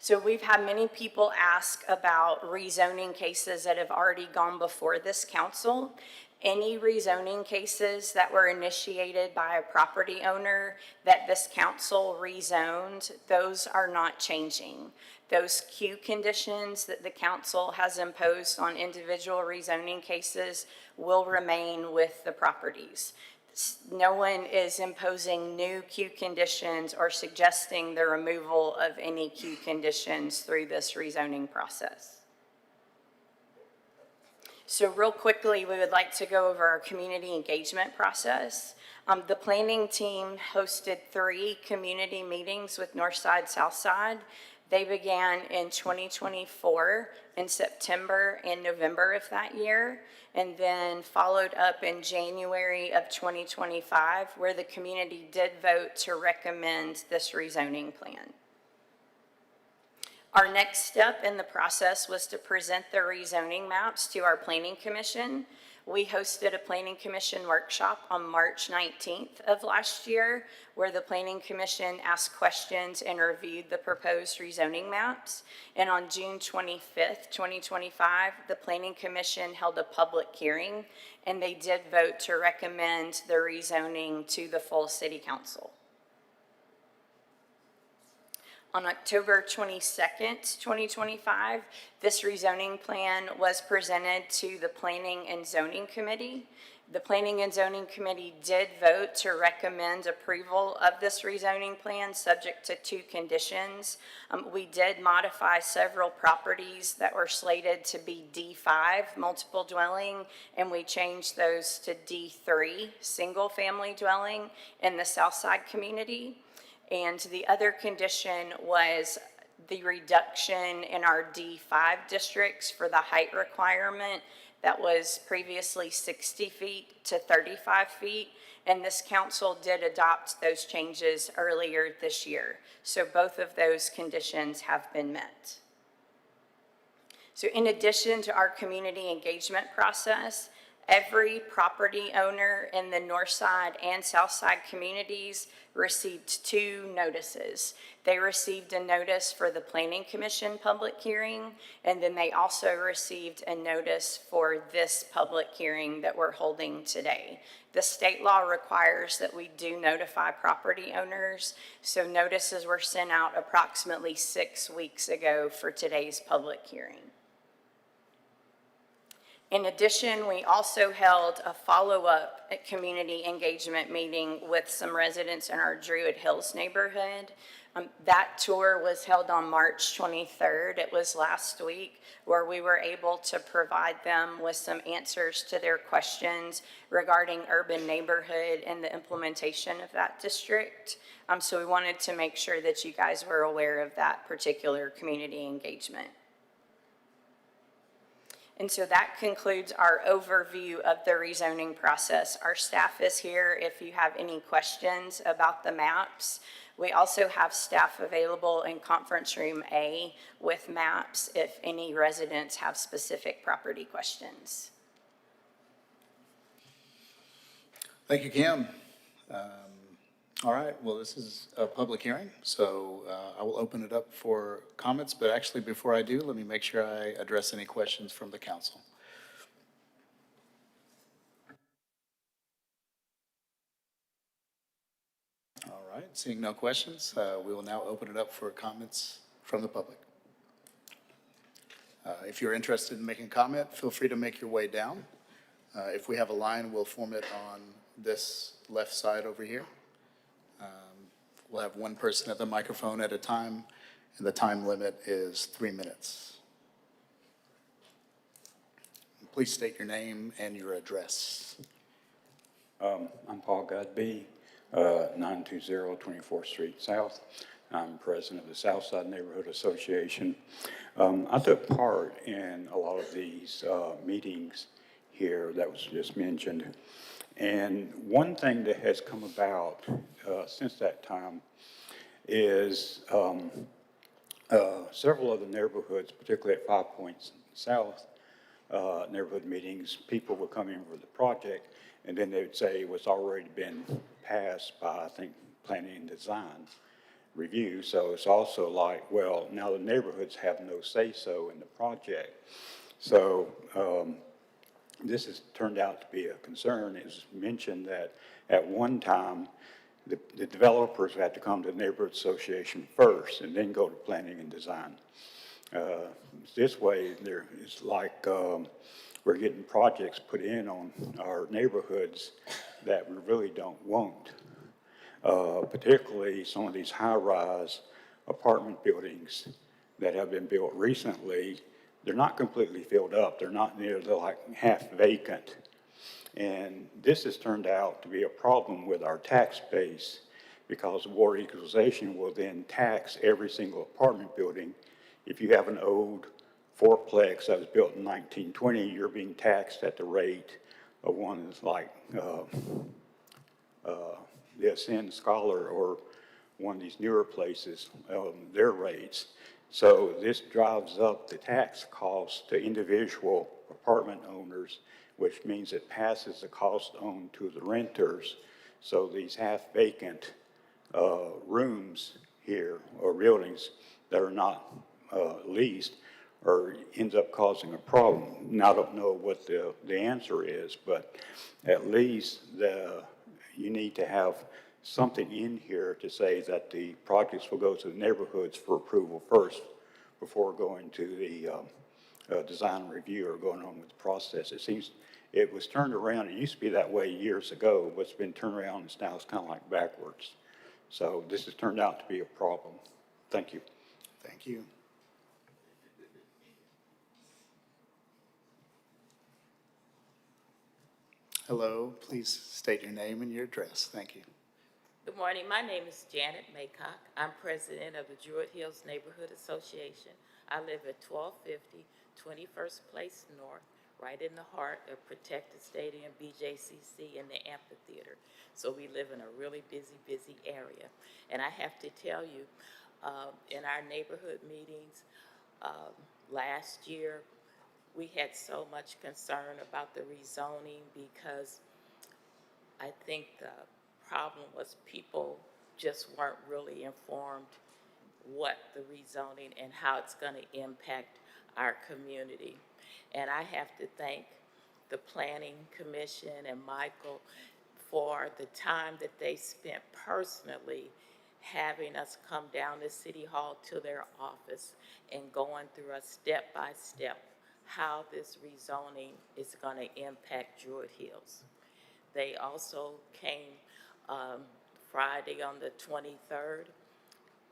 So we've had many people ask about rezoning cases that have already gone before this council. Any rezoning cases that were initiated by a property owner that this council rezoned, those are not changing. Those queue conditions that the council has imposed on individual rezoning cases will remain with the properties. No one is imposing new queue conditions or suggesting the removal of any queue conditions through this rezoning process. So real quickly, we would like to go over our community engagement process. The planning team hosted 3 community meetings with Northside, Southside. They began in 2024 in September and November of that year, and then followed up in January of 2025, where the community did vote to recommend this rezoning plan. Our next step in the process was to present the rezoning maps to our planning commission. We hosted a planning commission workshop on March 19th of last year, where the planning commission asked questions and reviewed the proposed rezoning maps. And on June 25th, 2025, the planning commission held a public hearing, and they did vote to recommend the rezoning to the full city council. On October 22nd, 2025, this rezoning plan was presented to the Planning and Zoning Committee. The Planning and Zoning Committee did vote to recommend approval of this rezoning plan subject to 2 conditions. We did modify several properties that were slated to be D5, multiple dwelling, and we changed those to D3, single family dwelling in the Southside community. And the other condition was the reduction in our D5 districts for the height requirement that was previously 60 feet to 35 feet. And this council did adopt those changes earlier this year. So both of those conditions have been met. So in addition to our community engagement process, every property owner in the Northside and Southside communities received 2 notices. They received a notice for the Planning Commission public hearing, and then they also received a notice for this public hearing that we're holding today. The state law requires that we do notify property owners, so notices were sent out approximately 6 weeks ago for today's public hearing. In addition, we also held a follow-up community engagement meeting with some residents in our Druid Hills neighborhood. That tour was held on March 23rd. It was last week, where we were able to provide them with some answers to their questions regarding urban neighborhood and the implementation of that district. So we wanted to make sure that you guys were aware of that particular community engagement. And so that concludes our overview of the rezoning process. Our staff is here if you have any questions about the maps. We also have staff available in conference room A with maps if any residents have specific property questions. Thank you, Kim. All right, well, this is a public hearing, so I will open it up for comments, but actually, before I do, let me make sure I address any questions from the council. All right, seeing no questions, we will now open it up for comments from the public. If you're interested in making a comment, feel free to make your way down. If we have a line, we'll form it on this left side over here. We'll have one person at the microphone at a time, and the time limit is 3 minutes. Please state your name and your address. I'm Paul Godby, 920 24th Street South. I'm president of the Southside Neighborhood Association. I took part in a lot of these meetings here that was just mentioned. And one thing that has come about since that time is several of the neighborhoods, particularly at 5 Points South, neighborhood meetings, people would come in for the project, and then they would say it was already been passed by, I think, planning and design review. So it's also like, well, now the neighborhoods have no say-so in the project. So this has turned out to be a concern. It's mentioned that at one time, the developers had to come to the neighborhood association first and then go to planning and design. This way, it's like we're getting projects put in on our neighborhoods that we really don't want. Particularly some of these high-rise apartment buildings that have been built recently, they're not completely filled up. They're like half vacant. And this has turned out to be a problem with our tax base because water equalization will then tax every single apartment building. If you have an old fourplex that was built in 1920, you're being taxed at the rate of one that's like the Ascend Scholar or one of these newer places, their rates. So this drives up the tax costs to individual apartment owners, which means it passes the cost on to the renters. So these half vacant rooms here or buildings that are not leased or ends up causing a problem. Now, I don't know what the answer is, but at least you need to have something in here to say that the projects will go to the neighborhoods for approval first before going to the design review or going on with the process. It seems it was turned around. It used to be that way years ago, but it's been turned around and now it's kind of like backwards. So this has turned out to be a problem. Thank you. Thank you. Hello, please state your name and your address. Thank you. Good morning. My name is Janet Maycock. I'm president of the Druid Hills Neighborhood Association. I live at 1250 21st Place North, right in the heart of Protected Stadium, BJCC, and the amphitheater. So we live in a really busy area. And I have to tell you, in our neighborhood meetings last year, we had so much concern about the rezoning because I think the problem was people just weren't really informed what the rezoning and how it's going to impact our community. And I have to thank the Planning Commission and Michael for the time that they spent personally having us come down to City Hall to their office and going through a step-by-step how this rezoning is going to impact Druid Hills. They also came Friday on the 23rd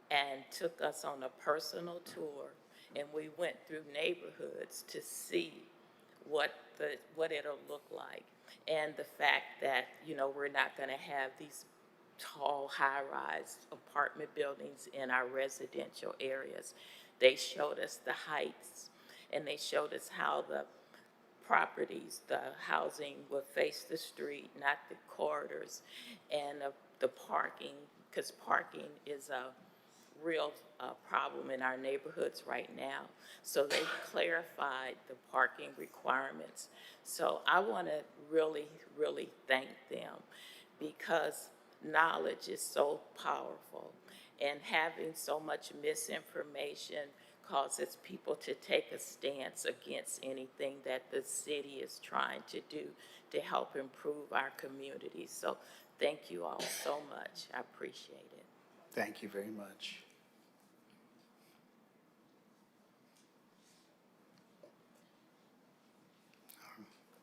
and took us on a personal tour, and we went through neighborhoods to see what it'll look like, and the fact that we're not going to have these tall high-rise apartment buildings in our residential areas. They showed us the heights, and they showed us how the properties, the housing will face the street, not the corridors, and the parking, because parking is a real problem in our neighborhoods right now. So they clarified the parking requirements. So I want to really thank them because knowledge is so powerful, and having so much misinformation causes people to take a stance against anything that the city is trying to do to help improve our community. So thank you all so much. I appreciate it. Thank you very much.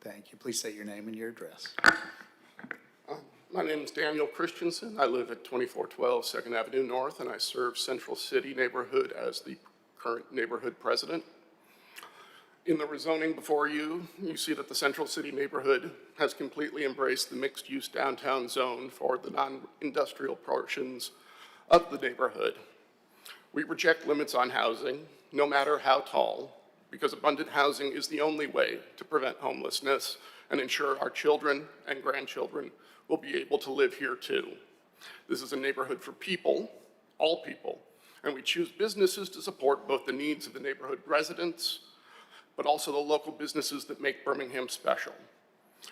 Thank you. Please state your name and your address. My name is Daniel Christensen. I live at 2412 2nd Avenue North, and I serve Central City neighborhood as the current neighborhood president. In the rezoning before you, you see that the Central City neighborhood has completely embraced the mixed-use downtown zone for the non-industrial portions of the neighborhood. We reject limits on housing, no matter how tall, because abundant housing is the only way to prevent homelessness and ensure our children and grandchildren will be able to live here too. This is a neighborhood for people, all people, and we choose businesses to support both the needs of the neighborhood residents, but also the local businesses that make Birmingham special.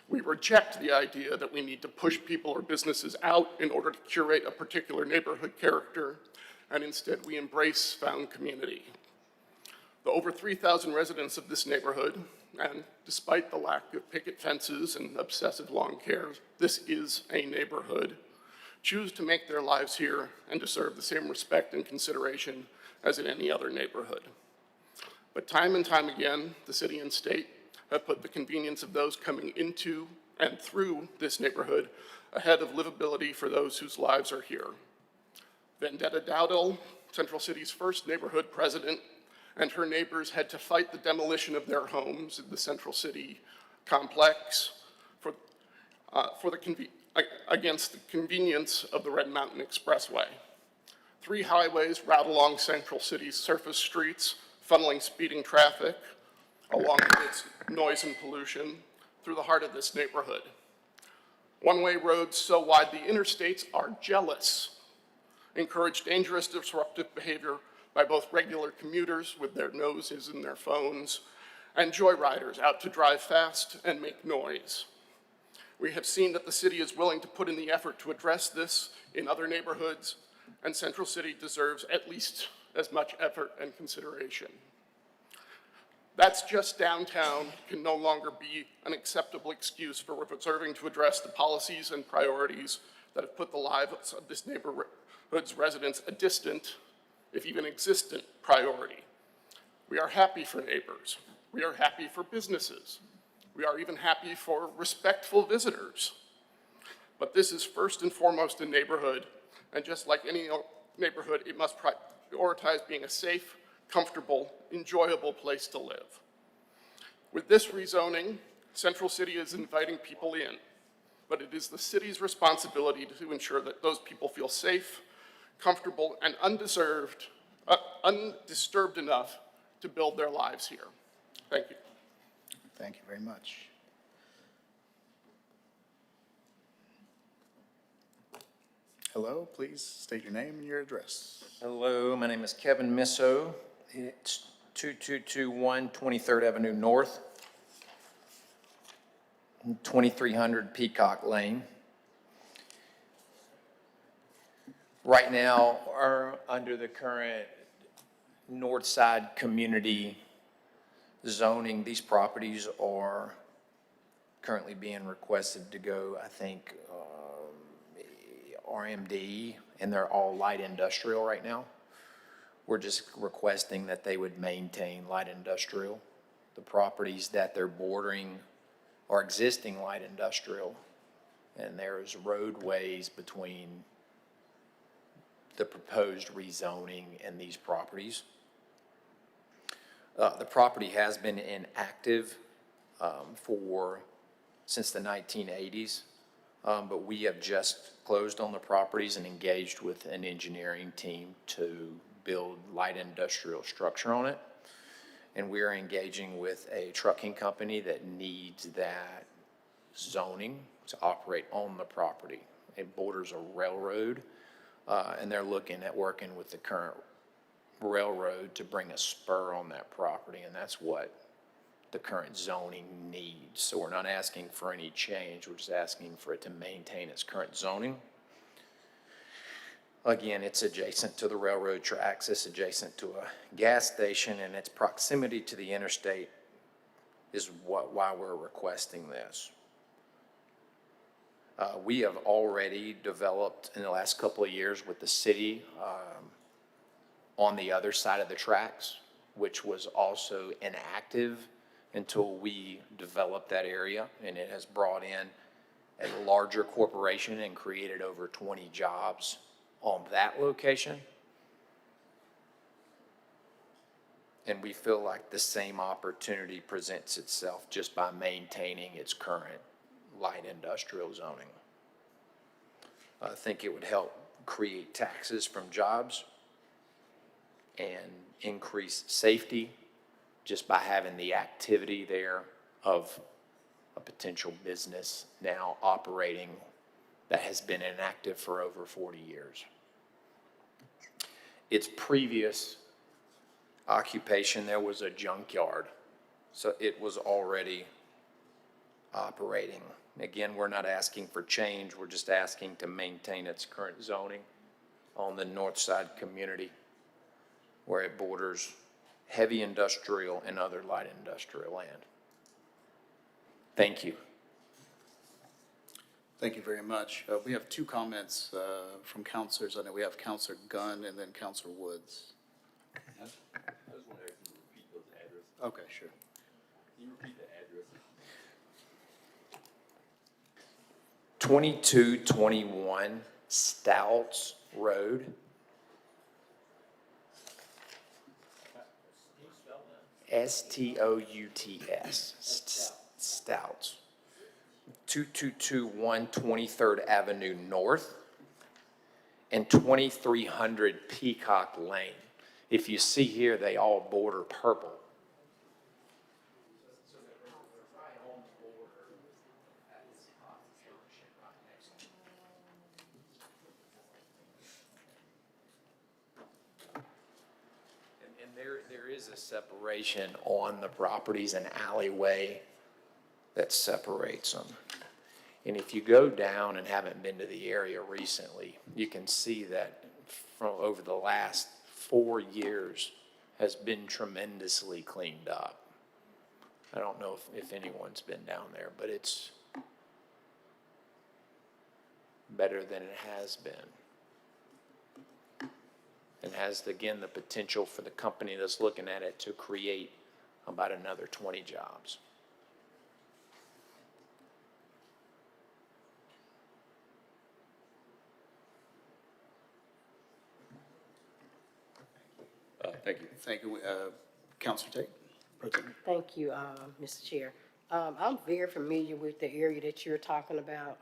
We reject the idea that we need to push people or businesses out in order to curate a particular neighborhood character, and instead we embrace found community. The over 3,000 residents of this neighborhood, and despite the lack of picket fences and obsessive lawn care, this is a neighborhood, choose to make their lives here and deserve the same respect and consideration as in any other neighborhood. But time and time again, the city and state have put the convenience of those coming into and through this neighborhood ahead of livability for those whose lives are here. Vendetta Dowdell, Central City's first neighborhood president, and her neighbors had to fight the demolition of their homes in the Central City complex against the convenience of the Red Mountain Expressway. 3 highways route along Central City's surface streets, funneling speeding traffic, along with its noise and pollution, through the heart of this neighborhood. One-way roads so wide the interstates are jealous, encourage dangerous, disruptive behavior by both regular commuters with their noses in their phones and joyriders out to drive fast and make noise. We have seen that the city is willing to put in the effort to address this in other neighborhoods, and Central City deserves at least as much effort and consideration. That's just downtown can no longer be an acceptable excuse for reserving to address the policies and priorities that have put the lives of this neighborhood's residents a distant, if even existent, priority. We are happy for neighbors. We are happy for businesses. We are even happy for respectful visitors. But this is first and foremost a neighborhood, and just like any neighborhood, it must prioritize being a safe, comfortable, enjoyable place to live. With this rezoning, Central City is inviting people in, but it is the city's responsibility to ensure that those people feel safe, comfortable, and undisturbed enough to build their lives here. Thank you. Thank you very much. Hello, please state your name and your address. Hello, my name is Kevin Misso. It's 2221 23rd Avenue North, 2300 Peacock Lane. Right now, under the current north side community zoning, these properties are currently being requested to go, I think, RMD, and they're all light industrial right now. We're just requesting that they would maintain light industrial. The properties that they're bordering are existing light industrial, and there's roadways between the proposed rezoning and these properties. The property has been inactive since the 1980s, but we have just closed on the properties and engaged with an engineering team to build light industrial structure on it. And we are engaging with a trucking company that needs that zoning to operate on the property. It borders a railroad, and they're looking at working with the current railroad to bring a spur on that property, and that's what the current zoning needs. So we're not asking for any change, we're just asking for it to maintain its current zoning. Again, it's adjacent to the railroad tracks, it's adjacent to a gas station, and its proximity to the interstate is why we're requesting this. We have already developed in the last couple of years with the city on the other side of the tracks, which was also inactive until we developed that area, and it has brought in a larger corporation and created over 20 jobs on that location. And we feel like the same opportunity presents itself just by maintaining its current light industrial zoning. I think it would help create taxes from jobs and increase safety just by having the activity there of a potential business now operating that has been inactive for over 40 years. Its previous occupation, there was a junkyard, so it was already operating. Again, we're not asking for change, we're just asking to maintain its current zoning on the north side community where it borders heavy industrial and other light industrial land. Thank you. Thank you very much. We have two comments from counselors. I know we have Counselor Gunn and then Counselor Woods. I just wonder if you repeat those addresses. Okay, sure. Can you repeat the addresses? 2221 Stouts Road. Stouts. Stouts. 2221 23rd Avenue North and 2300 Peacock Lane. If you see here, they all border purple. And there is a separation on the properties, an alleyway that separates them. And if you go down and haven't been to the area recently, you can see that from over the last 4 years has been tremendously cleaned up. I don't know if anyone's been down there, but it's better than it has been. And has, again, the potential for the company that's looking at it to create about another 20 jobs. Thank you. Thank you. Counselor Tate. Pro Tem. Thank you, Mr. Chair. I'm very familiar with the area that you're talking about,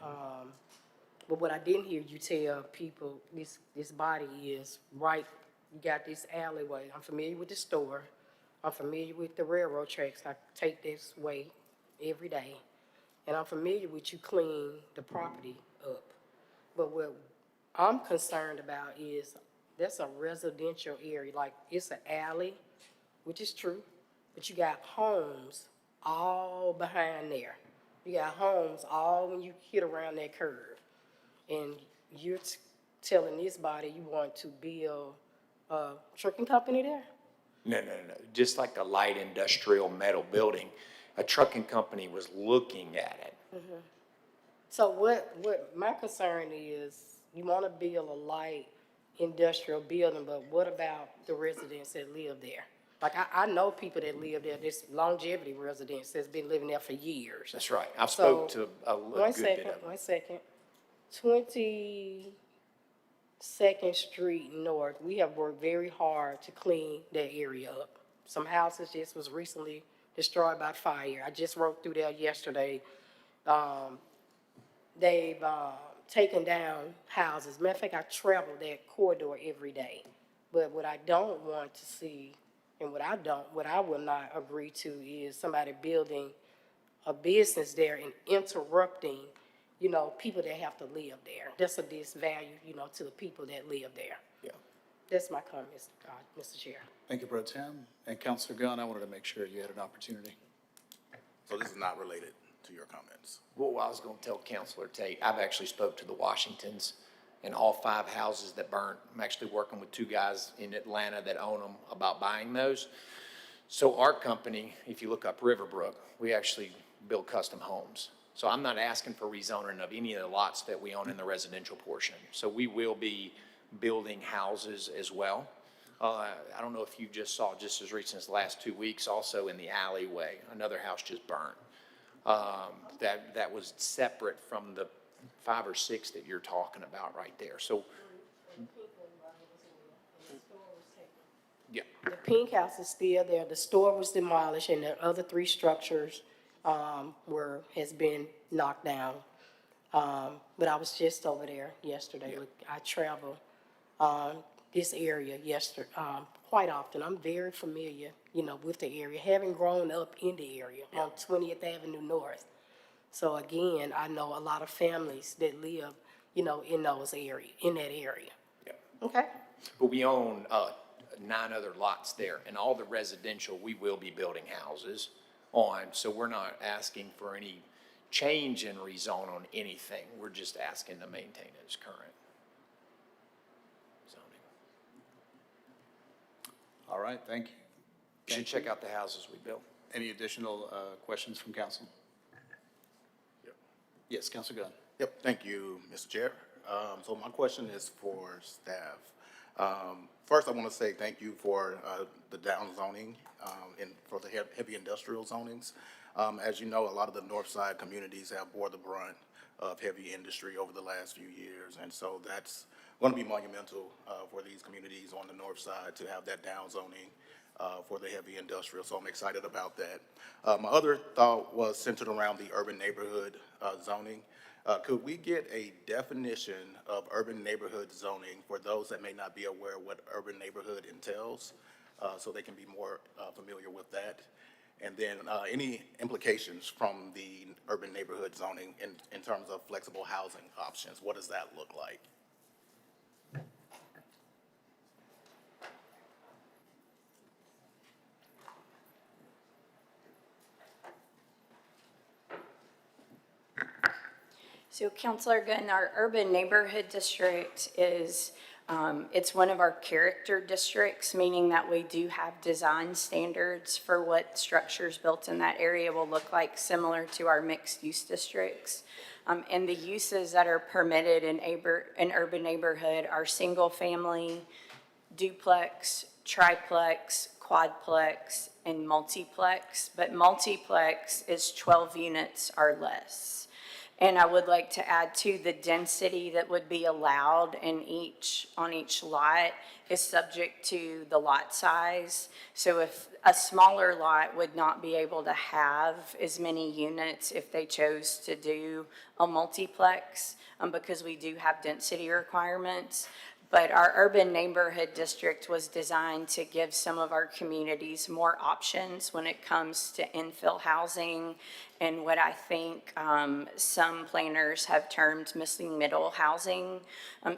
but what I didn't hear you tell people, this body is right, you got this alleyway. I'm familiar with the store. I'm familiar with the railroad tracks. I take this way every day. And I'm familiar with you clean the property up. But what I'm concerned about is that's a residential area, like it's an alley, which is true, but you got homes all behind there. You got homes all when you hit around that curve. And you're telling this body you want to build a trucking company there? No. Just like the light industrial metal building, a trucking company was looking at it. Mm-hmm. So what my concern is, you want to build a light industrial building, but what about the residents that live there? Like, I know people that live there, this longevity residents that's been living there for years. That's right. I've spoke to a good bit of them. 1 second. 22nd Street North, we have worked very hard to clean that area up. Some houses just was recently destroyed by fire. I just rode through there yesterday. They've taken down houses. Matter of fact, I travel that corridor every day. But what I don't want to see, and what I will not agree to is somebody building a business there and interrupting, people that have to live there. That's a disvalue, to the people that live there. Yeah. That's my comment, Mr. Chair. Thank you, Pro Tem. And Counselor Gunn, I wanted to make sure you had an opportunity. So this is not related to your comments? Well, I was going to tell Counselor Tate, I've actually spoke to the Washingtons, and all 5 houses that burnt. I'm actually working with 2 guys in Atlanta that own them about buying those. So our company, if you look up Riverbrook, we actually build custom homes. So I'm not asking for rezoning of any of the lots that we own in the residential portion. So we will be building houses as well. I don't know if you just saw, just as recent as the last 2 weeks, also in the alleyway, another house just burned. That was separate from the 5 or 6 that you're talking about right there. So, yeah. The pink house is still there. The store was demolished and the other 3 structures, has been knocked down. But I was just over there yesterday. Look, I travel, this area quite often. I'm very familiar, with the area, having grown up in the area on 20th Avenue North. So again, I know a lot of families that live, in that area. Yeah. Okay? But we own 9 other lots there, and all the residential, we will be building houses on. So we're not asking for any change in rezone on anything. We're just asking to maintain its current zoning. All right, thank you. You should check out the houses we built. Any additional questions from council? Yes, Councilor Gunn. Yep, thank you, Mr. Chair. So my question is for staff. First, I want to say thank you for the down zoning and for the heavy industrial zonings. As you know, a lot of the north side communities have bore the brunt of heavy industry over the last few years. And so that's going to be monumental for these communities on the north side to have that down zoning for the heavy industrial. So I'm excited about that. My other thought was centered around the urban neighborhood zoning. Could we get a definition of urban neighborhood zoning for those that may not be aware of what urban neighborhood entails, so they can be more familiar with that? And then any implications from the urban neighborhood zoning in terms of flexible housing options? What does that look like? So Councilor Gunn, our urban neighborhood district is, it's one of our character districts, meaning that we do have design standards for what structures built in that area will look like, similar to our mixed use districts. And the uses that are permitted in urban neighborhood are single family, duplex, triplex, quadplex, and multiplex. But multiplex is 12 units or less. And I would like to add to the density that would be allowed on each lot is subject to the lot size. So if a smaller lot would not be able to have as many units if they chose to do a multiplex, because we do have density requirements. But our urban neighborhood district was designed to give some of our communities more options when it comes to infill housing and what I think some planners have termed missing middle housing.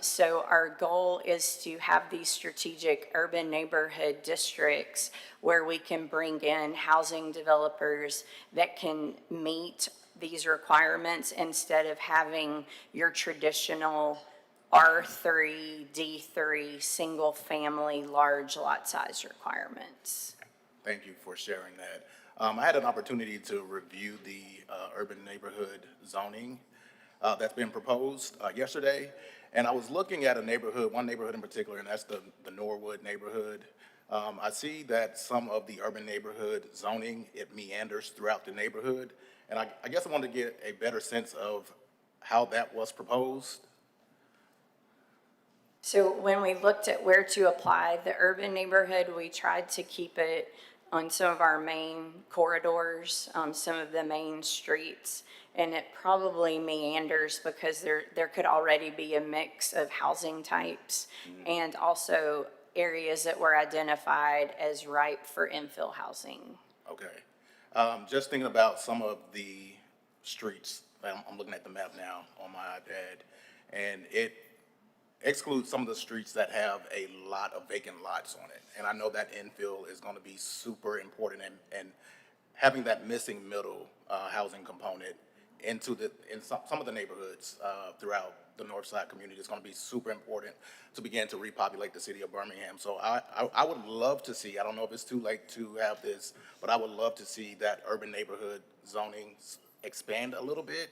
So our goal is to have these strategic urban neighborhood districts where we can bring in housing developers that can meet these requirements instead of having your traditional R3, D3, single family, large lot size requirements. Thank you for sharing that. I had an opportunity to review the urban neighborhood zoning that's been proposed yesterday. And I was looking at one neighborhood in particular, and that's the Norwood neighborhood. I see that some of the urban neighborhood zoning, it meanders throughout the neighborhood. And I guess I wanted to get a better sense of how that was proposed. So when we looked at where to apply the urban neighborhood, we tried to keep it on some of our main corridors, some of the main streets, and it probably meanders because there could already be a mix of housing types and also areas that were identified as ripe for infill housing. Okay. Just thinking about some of the streets, I'm looking at the map now on my iPad, and it excludes some of the streets that have a lot of vacant lots on it. And I know that infill is going to be super important, and having that missing middle housing component in some of the neighborhoods throughout the north side community is going to be super important to begin to repopulate the city of Birmingham. So I would love to see, I don't know if it's too late to have this, but I would love to see that urban neighborhood zoning expand a little bit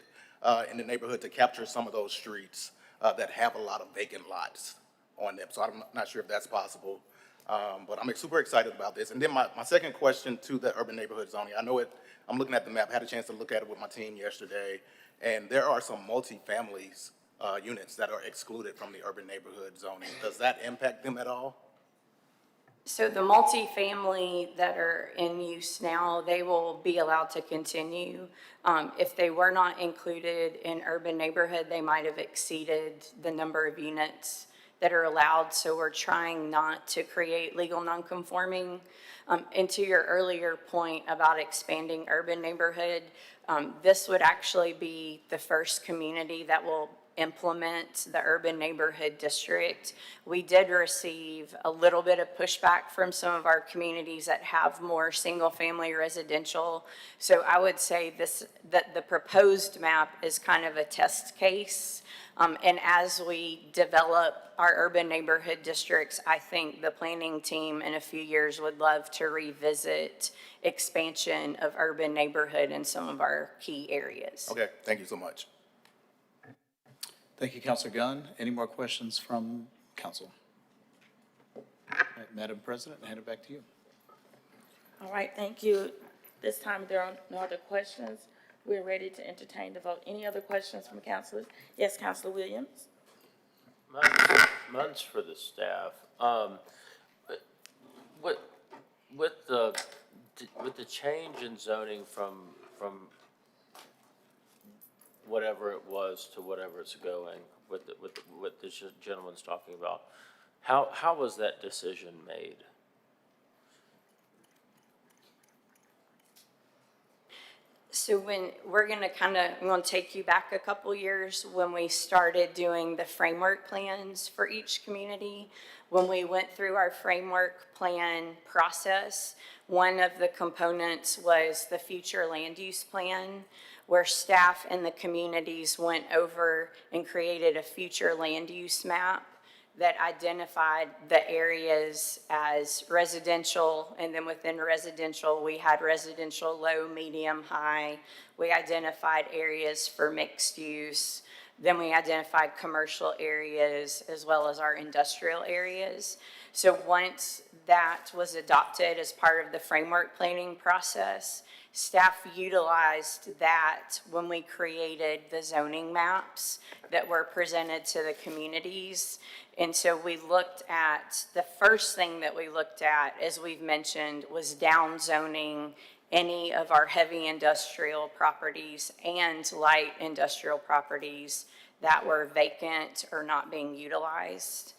in the neighborhood to capture some of those streets that have a lot of vacant lots on them. So I'm not sure if that's possible. But I'm super excited about this. And then my second question to the urban neighborhood zoning, I know it, I'm looking at the map, I had a chance to look at it with my team yesterday, and there are some multi-families units that are excluded from the urban neighborhood zoning. Does that impact them at all? So the multifamily that are in use now, they will be allowed to continue. If they were not included in urban neighborhood, they might have exceeded the number of units that are allowed. So we're trying not to create legal nonconforming. And to your earlier point about expanding urban neighborhood, this would actually be the first community that will implement the urban neighborhood district. We did receive a little bit of pushback from some of our communities that have more single-family residential. So I would say that the proposed map is kind of a test case. And as we develop our urban neighborhood districts, I think the planning team in a few years would love to revisit expansion of urban neighborhood in some of our key areas. Okay, thank you so much. Thank you, Councilor Gunn. Any more questions from council? All right, Madam President, I hand it back to you. All right, thank you. This time, there are no other questions. We're ready to entertain the vote. Any other questions from councilors? Yes, Councilor Williams? Mine's for the staff. With the change in zoning from whatever it was to whatever it's going, what the gentleman's talking about, how was that decision made? So when we're going to take you back a couple years when we started doing the framework plans for each community. When we went through our framework plan process, one of the components was the future land use plan, where staff and the communities went over and created a future land use map that identified the areas as residential, and then within residential, we had residential low, medium, high. We identified areas for mixed use. Then we identified commercial areas as well as our industrial areas. So once that was adopted as part of the framework planning process, staff utilized that when we created the zoning maps that were presented to the communities. And so we looked at, the first thing that we looked at, as we've mentioned, was down zoning any of our heavy industrial properties and light industrial properties that were vacant or not being utilized.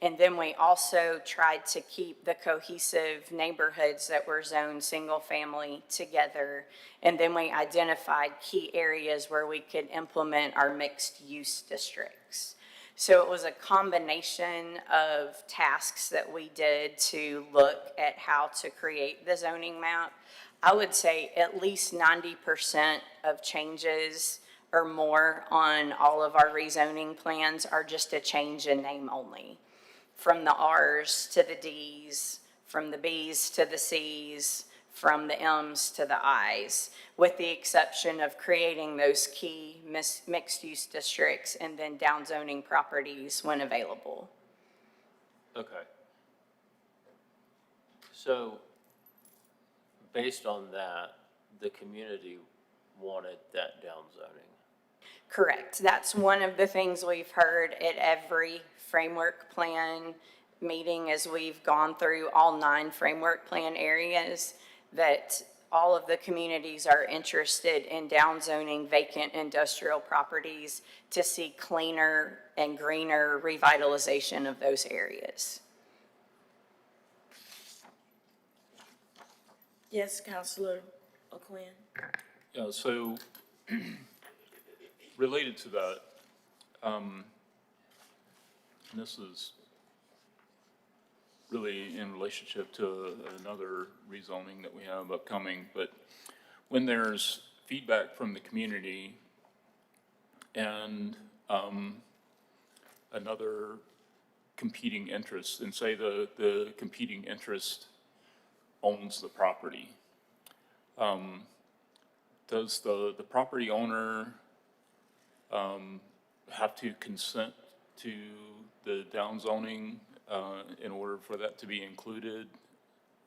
And then we also tried to keep the cohesive neighborhoods that were zoned single family together. And then we identified key areas where we could implement our mixed use districts. So it was a combination of tasks that we did to look at how to create the zoning map. I would say at least 90% of changes or more on all of our rezoning plans are just a change in name only. From the R's to the D's, from the B's to the C's, from the M's to the I's, with the exception of creating those key mixed-use districts and then downzoning properties when available. Okay. So, based on that, the community wanted that downzoning. Correct. That's one of the things we've heard at every framework plan meeting as we've gone through all 9 framework plan areas, that all of the communities are interested in downzoning vacant industrial properties to see cleaner and greener revitalization of those areas. Yes, Councilor O'Quinn? Yeah, so related to that, and this is really in relationship to another rezoning that we have upcoming, but when there's feedback from the community and another competing interest, and say the competing interest owns the property, does the property owner have to consent to the downzoning in order for that to be included?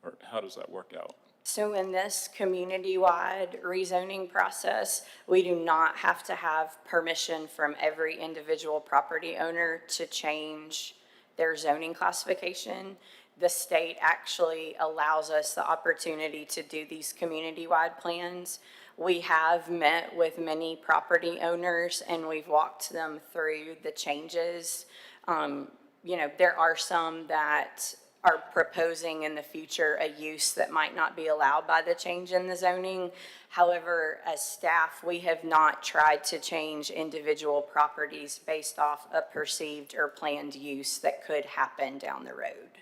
Or how does that work out? So in this community-wide rezoning process, we do not have to have permission from every individual property owner to change their zoning classification. The state actually allows us the opportunity to do these community-wide plans. We have met with many property owners and we've walked them through the changes. You know, there are some that are proposing in the future a use that might not be allowed by the change in the zoning. However, as staff, we have not tried to change individual properties based off a perceived or planned use that could happen down the road.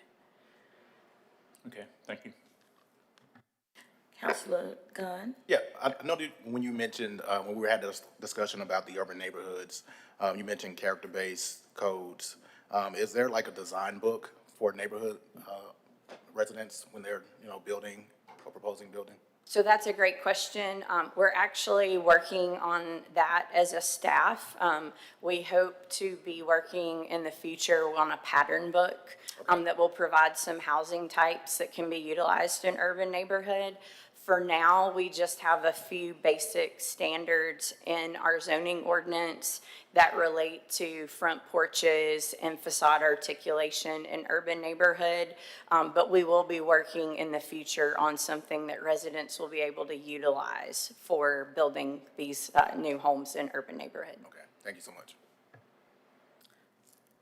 Okay, thank you. Councilor Gunn? Yeah, I know that when you mentioned, when we had this discussion about the urban neighborhoods, you mentioned character-based codes. Is there like a design book for neighborhood residents when they're, building or proposing building? So that's a great question. We're actually working on that as a staff. We hope to be working in the future on a pattern book that will provide some housing types that can be utilized in urban neighborhood. For now, we just have a few basic standards in our zoning ordinance that relate to front porches and facade articulation in urban neighborhood. But we will be working in the future on something that residents will be able to utilize for building these new homes in urban neighborhood. Okay, thank you so much.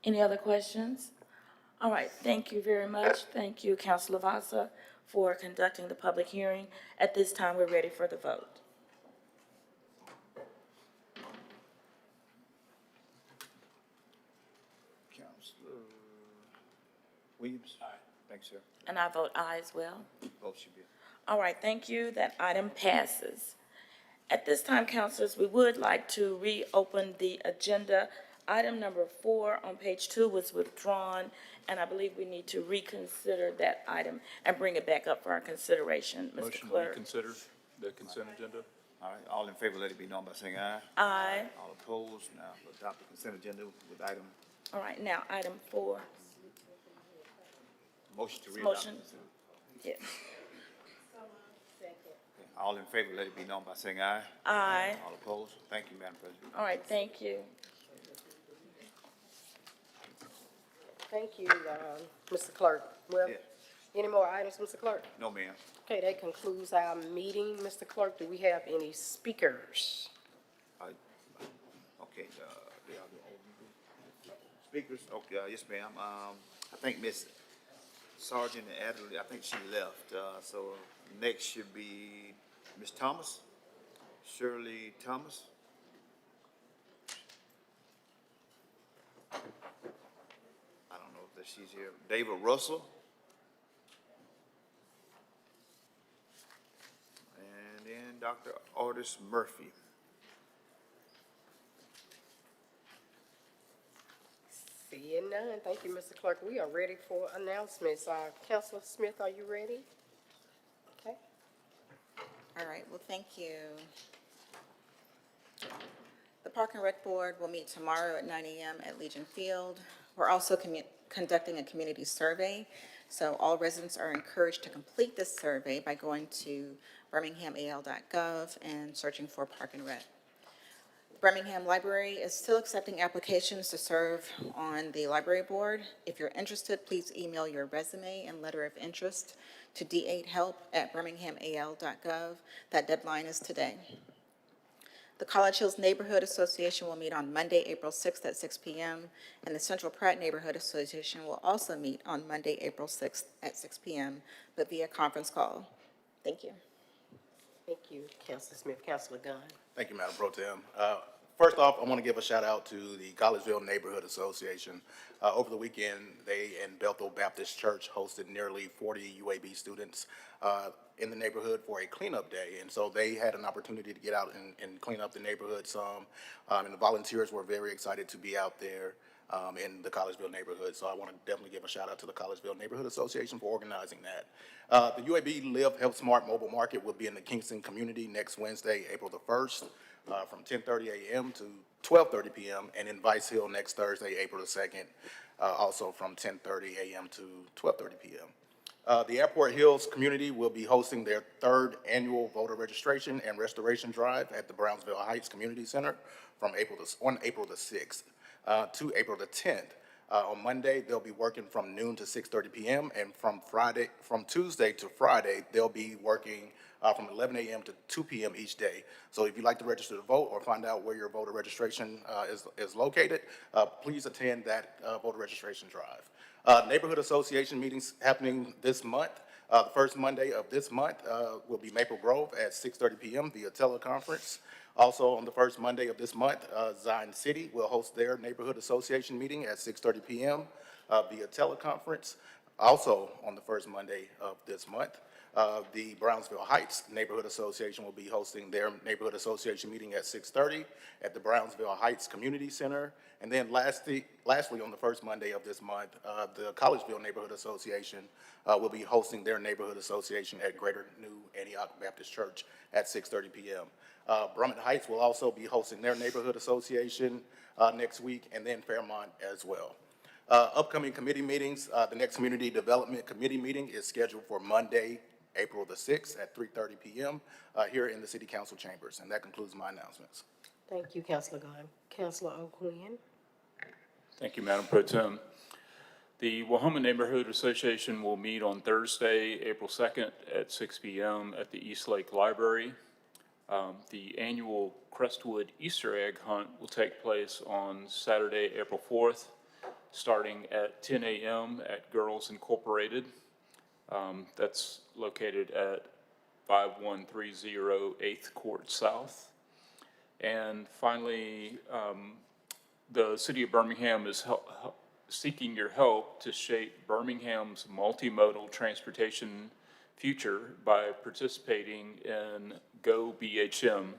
Any other questions? All right, thank you very much. Thank you, Councilor Vasa, for conducting the public hearing. At this time, we're ready for the vote. Councilor Williams? Aye. Thanks, sir. And I vote aye as well. Vote should be. All right, thank you. That item passes. At this time, councilors, we would like to reopen the agenda. Item number 4 on page 2 was withdrawn, and I believe we need to reconsider that item and bring it back up for our consideration. Mr. Motion to Clerk. reconsider the consent agenda? All right, all in favor, let it be known by saying aye. Aye. All opposed, now we'll adopt the consent agenda with item, All right, now, item 4. motion to readopt. Motion. Yes. All in favor, let it be known by saying aye. Aye. All opposed, thank you, Madam President. All right, thank you. Thank you, Mr. Clerk. Well, Yeah. any more items, Mr. Clerk? No, ma'am. Okay, that concludes our meeting. Mr. Clerk, do we have any speakers? Okay, speakers, okay, yes, ma'am. I think Miss Sergeant Adderley, I think she left, so next should be Miss Thomas, Shirley Thomas. I don't know if she's here. David Russell. And then Dr. Otis Murphy. Seeing none, thank you, Mr. Clerk. We are ready for announcements. Councilor Smith, are you ready? Okay. All right, well, thank you. The Park and Rec Board will meet tomorrow at 9 a.m. at Legion Field. We're also conducting a community survey, so all residents are encouraged to complete this survey by going to birminghamal.gov and searching for Park and Rec. Birmingham Library is still accepting applications to serve on the library board. If you're interested, please email your resume and letter of interest to d8help@birminghamal.gov. That deadline is today. The College Hills Neighborhood Association will meet on Monday, April 6th at 6 p.m., and the Central Pratt Neighborhood Association will also meet on Monday, April 6th at 6 p.m., but via conference call. Thank you. Thank you, Councilor Smith. Councilor Gunn. Thank you, Madam Pro Tem. First off, I want to give a shout out to the Collegeville Neighborhood Association. Over the weekend, they and Bethel Baptist Church hosted nearly 40 UAB students in the neighborhood for a cleanup day. And so they had an opportunity to get out and clean up the neighborhood some. And the volunteers were very excited to be out there in the Collegeville neighborhood. So I want to definitely give a shout out to the Collegeville Neighborhood Association for organizing that. The UAB Live Health Smart Mobile Market will be in the Kingston community next Wednesday, April the 1st, from 10:30 a.m. to 12:30 p.m. and in Vice Hill next Thursday, April the 2nd, also from 10:30 a.m. to 12:30 p.m. The Airport Hills community will be hosting their 3rd annual voter registration and restoration drive at the Brownsville Heights Community Center on April the 6th to April the 10th. On Monday, they'll be working from noon to 6:30 p.m. and from Tuesday to Friday, they'll be working from 11 a.m. to 2 p.m. each day. So if you'd like to register to vote or find out where your voter registration is located, please attend that voter registration drive. Neighborhood association meetings happening this month. The first Monday of this month will be Maple Grove at 6:30 p.m. via teleconference. Also, on the first Monday of this month, Zion City will host their neighborhood association meeting at 6:30 p.m. Via teleconference. Also, on the first Monday of this month, the Brownsville Heights Neighborhood Association will be hosting their neighborhood association meeting at 6:30 at the Brownsville Heights Community Center. And then lastly, on the first Monday of this month, the Collegeville Neighborhood Association will be hosting their neighborhood association at Greater New Antioch Baptist Church at 6:30 p.m. Birmingham Heights will also be hosting their neighborhood association next week, and then Fairmont as well. Upcoming committee meetings, the next Community Development Committee meeting is scheduled for Monday, April the 6th at 3:30 p.m. Here in the City Council chambers. And that concludes my announcements. Thank you, Councilor Gunn. Councilor O'Quinn. Thank you, Madam Pro Tem. The Wahoma Neighborhood Association will meet on Thursday, April 2nd at 6 p.m. at the East Lake Library. The annual Crestwood Easter egg hunt will take place on Saturday, April 4th, starting at 10 a.m. at Girls Incorporated. That's located at 5130 8th Court South. And finally, the City of Birmingham is seeking your help to shape Birmingham's multimodal transportation future by participating in Go BHM.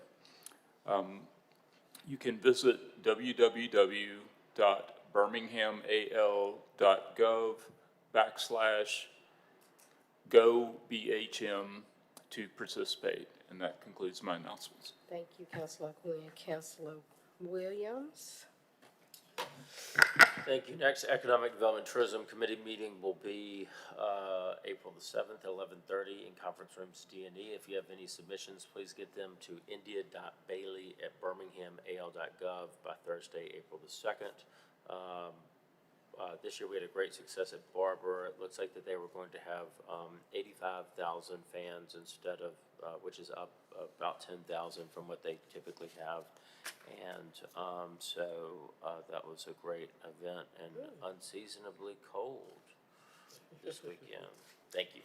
You can visit www.birminghamal.gov/Go BHM to participate. And that concludes my announcements. Thank you, Councilor Quinn. Councilor Williams. Thank you. Next, Economic Development Tourism Committee meeting will be April the 7th at 11:30 in conference rooms D&E. If you have any submissions, please get them to india.bailey@birminghamal.gov by Thursday, April the 2nd. This year we had a great success at Barber. It looks like that they were going to have 85,000 fans instead of, which is up about 10,000 from what they typically have. And so that was a great event and unseasonably cold this weekend. Thank you.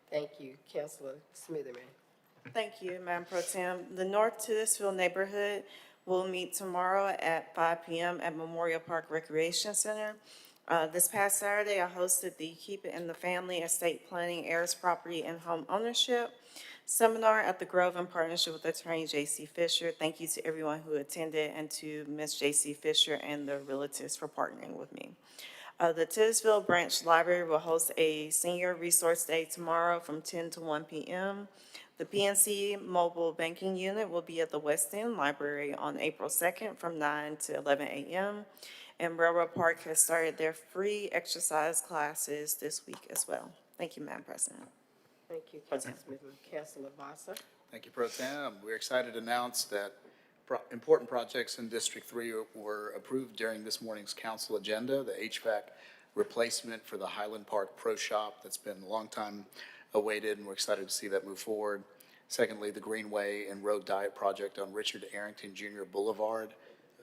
Thank you, Councilor Smitherman. Thank you, Madam Pro Tem. The North Titusville neighborhood will meet tomorrow at 5 p.m. at Memorial Park Recreation Center. This past Saturday, I hosted the Keep It in the Family Estate Planning, Heirs Property, and Home Ownership seminar at the Grove in partnership with Attorney J.C. Fisher. Thank you to everyone who attended and to Ms. J.C. Fisher and the realtors for partnering with me. The Titusville Branch Library will host a Senior Resource Day tomorrow from 10 to 1 p.m. The PNC Mobile Banking Unit will be at the West End Library on April 2nd from 9 to 11 a.m. And Railroad Park has started their free exercise classes this week as well. Thank you, Madam President. Thank you, Councilor Smitherman. Councilor Vasa. Thank you, Pro Tem. We're excited to announce that important projects in District 3 were approved during this morning's council agenda. The HVAC replacement for the Highland Park Pro Shop that's been a long time awaited, and we're excited to see that move forward. Secondly, the Greenway and Road Diet Project on Richard Arrington Jr. Boulevard.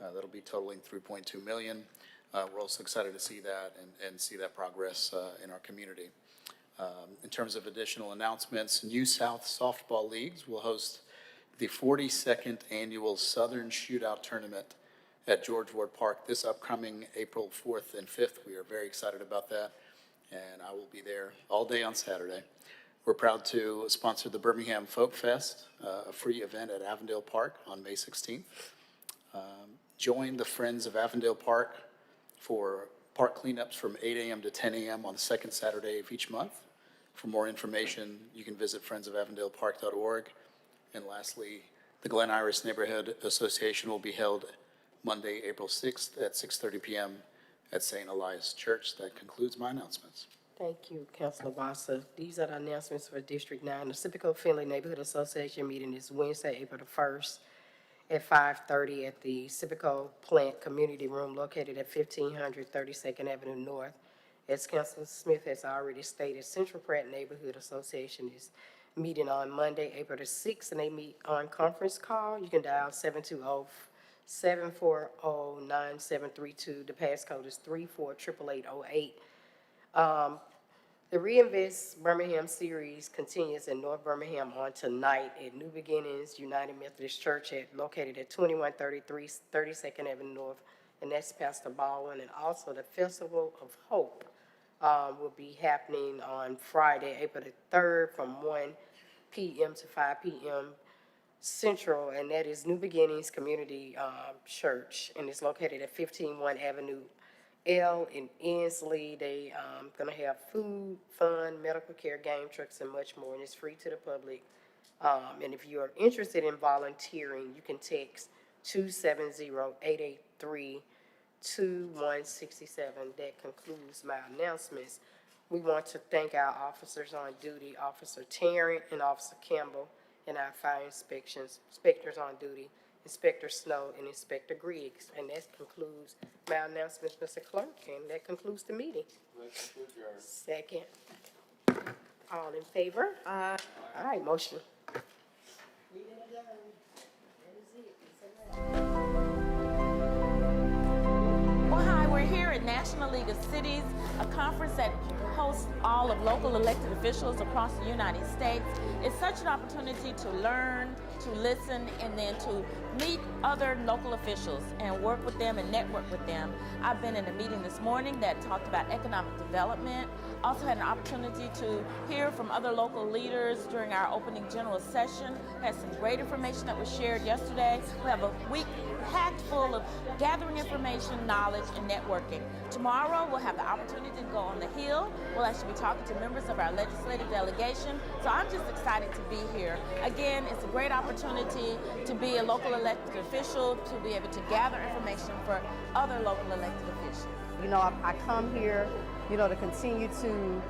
That'll be totaling $3.2 million. We're also excited to see that and see that progress in our community. In terms of additional announcements, New South Softball Leagues will host the 42nd Annual Southern Shootout Tournament at George Ward Park this upcoming April 4th and 5th. We are very excited about that, and I will be there all day on Saturday. We're proud to sponsor the Birmingham Folk Fest, a free event at Avondale Park on May 16th. Join the Friends of Avondale Park for park cleanups from 8 a.m. to 10 a.m. on the second Saturday of each month. For more information, you can visit friendsofavondalepark.org. And lastly, the Glen Iris Neighborhood Association will be held Monday, April 6th at 6:30 p.m. at St. Elias Church. That concludes my announcements. Thank you, Councilor Vasa. These are the announcements for District 9. The Civico Finley Neighborhood Association meeting is Wednesday, April the 1st at 5:30 at the Civico Plant Community Room located at 1500 32nd Avenue North. As Councilor Smith has already stated, Central Pratt Neighborhood Association is meeting on Monday, April the 6th, and they meet on conference call. You can dial 720-740-9732. The passcode is 348808. The Reinvest Birmingham series continues in North Birmingham on tonight at New Beginnings United Methodist Church located at 2133 32nd Avenue North, and that's Pastor Baldwin. And also the Festival of Hope will be happening on Friday, April the 3rd from 1 p.m. to 5 p.m. Central, and that is New Beginnings Community Church, and it's located at 151 Avenue L in Ensley. They gonna have food, fun, medical care, game trucks, and much more, and it's free to the public. And if you are interested in volunteering, you can text 270-883-2167. That concludes my announcements. We want to thank our officers on duty, Officer Tarrant and Officer Campbell, and our fire inspectors on duty, Inspector Snow and Inspector Griggs. And that concludes my announcements, Mr. Clerk, and that concludes the meeting. Second. All in favor? Aye. All right, motion. Well, hi, we're here at National League of Cities, a conference that hosts all of local elected officials across the United States. It's such an opportunity to learn, to listen, and then to meet other local officials and work with them and network with them. I've been in a meeting this morning that talked about economic development. Also had an opportunity to hear from other local leaders during our opening general session. Had some great information that was shared yesterday. We have a week packed full of gathering information, knowledge, and networking. Tomorrow, we'll have the opportunity to go on the Hill. We'll actually be talking to members of our legislative delegation. So I'm just excited to be here. Again, it's a great opportunity to be a local elected official, to be able to gather information for other local elected officials. You know, I come here, you know, to continue to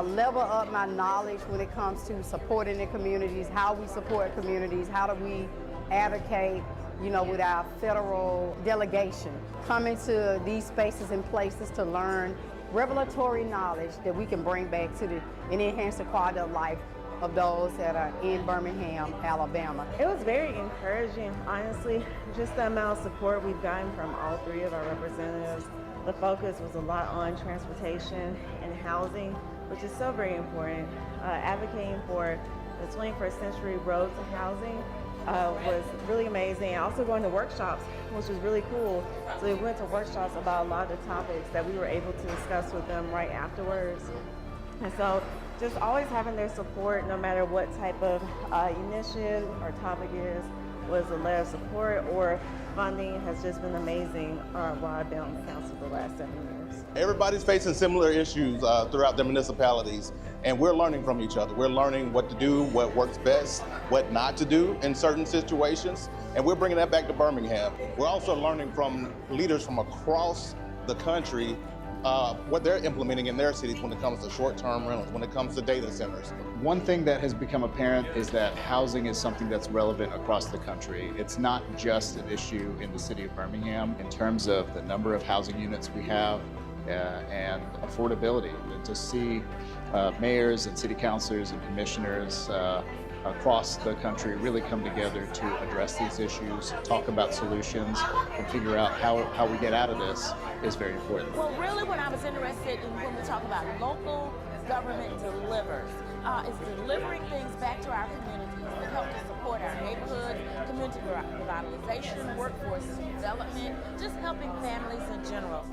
level up my knowledge when it comes to supporting the communities, how we support communities, how do we advocate, you know, with our federal delegation. Coming to these spaces and places to learn revelatory knowledge that we can bring back to and enhance the quality of life of those that are in Birmingham, Alabama. It was very encouraging, honestly, just the amount of support we've gotten from all three of our representatives. The focus was a lot on transportation and housing, which is so very important. Advocating for the 21st century road to housing was really amazing. Also going to workshops, which was really cool. So we went to workshops about a lot of the topics that we were able to discuss with them right afterwards. And so just always having their support, no matter what type of initiative or topic is, was a letter of support or funding, has just been amazing while I've been on the council the last 7 years. Everybody's facing similar issues throughout their municipalities, and we're learning from each other. We're learning what to do, what works best, what not to do in certain situations, and we're bringing that back to Birmingham. We're also learning from leaders from across the country what they're implementing in their cities when it comes to short-term rentals, when it comes to data centers. One thing that has become apparent is that housing is something that's relevant across the country. It's not just an issue in the city of Birmingham in terms of the number of housing units we have and affordability. And to see mayors and city councilors and commissioners across the country really come together to address these issues, talk about solutions, and figure out how we get out of this is very important. Well, really what I was interested in when we talk about local government delivers, is delivering things back to our communities that help to support our neighborhoods, community revitalization, workforce development, just helping families in general.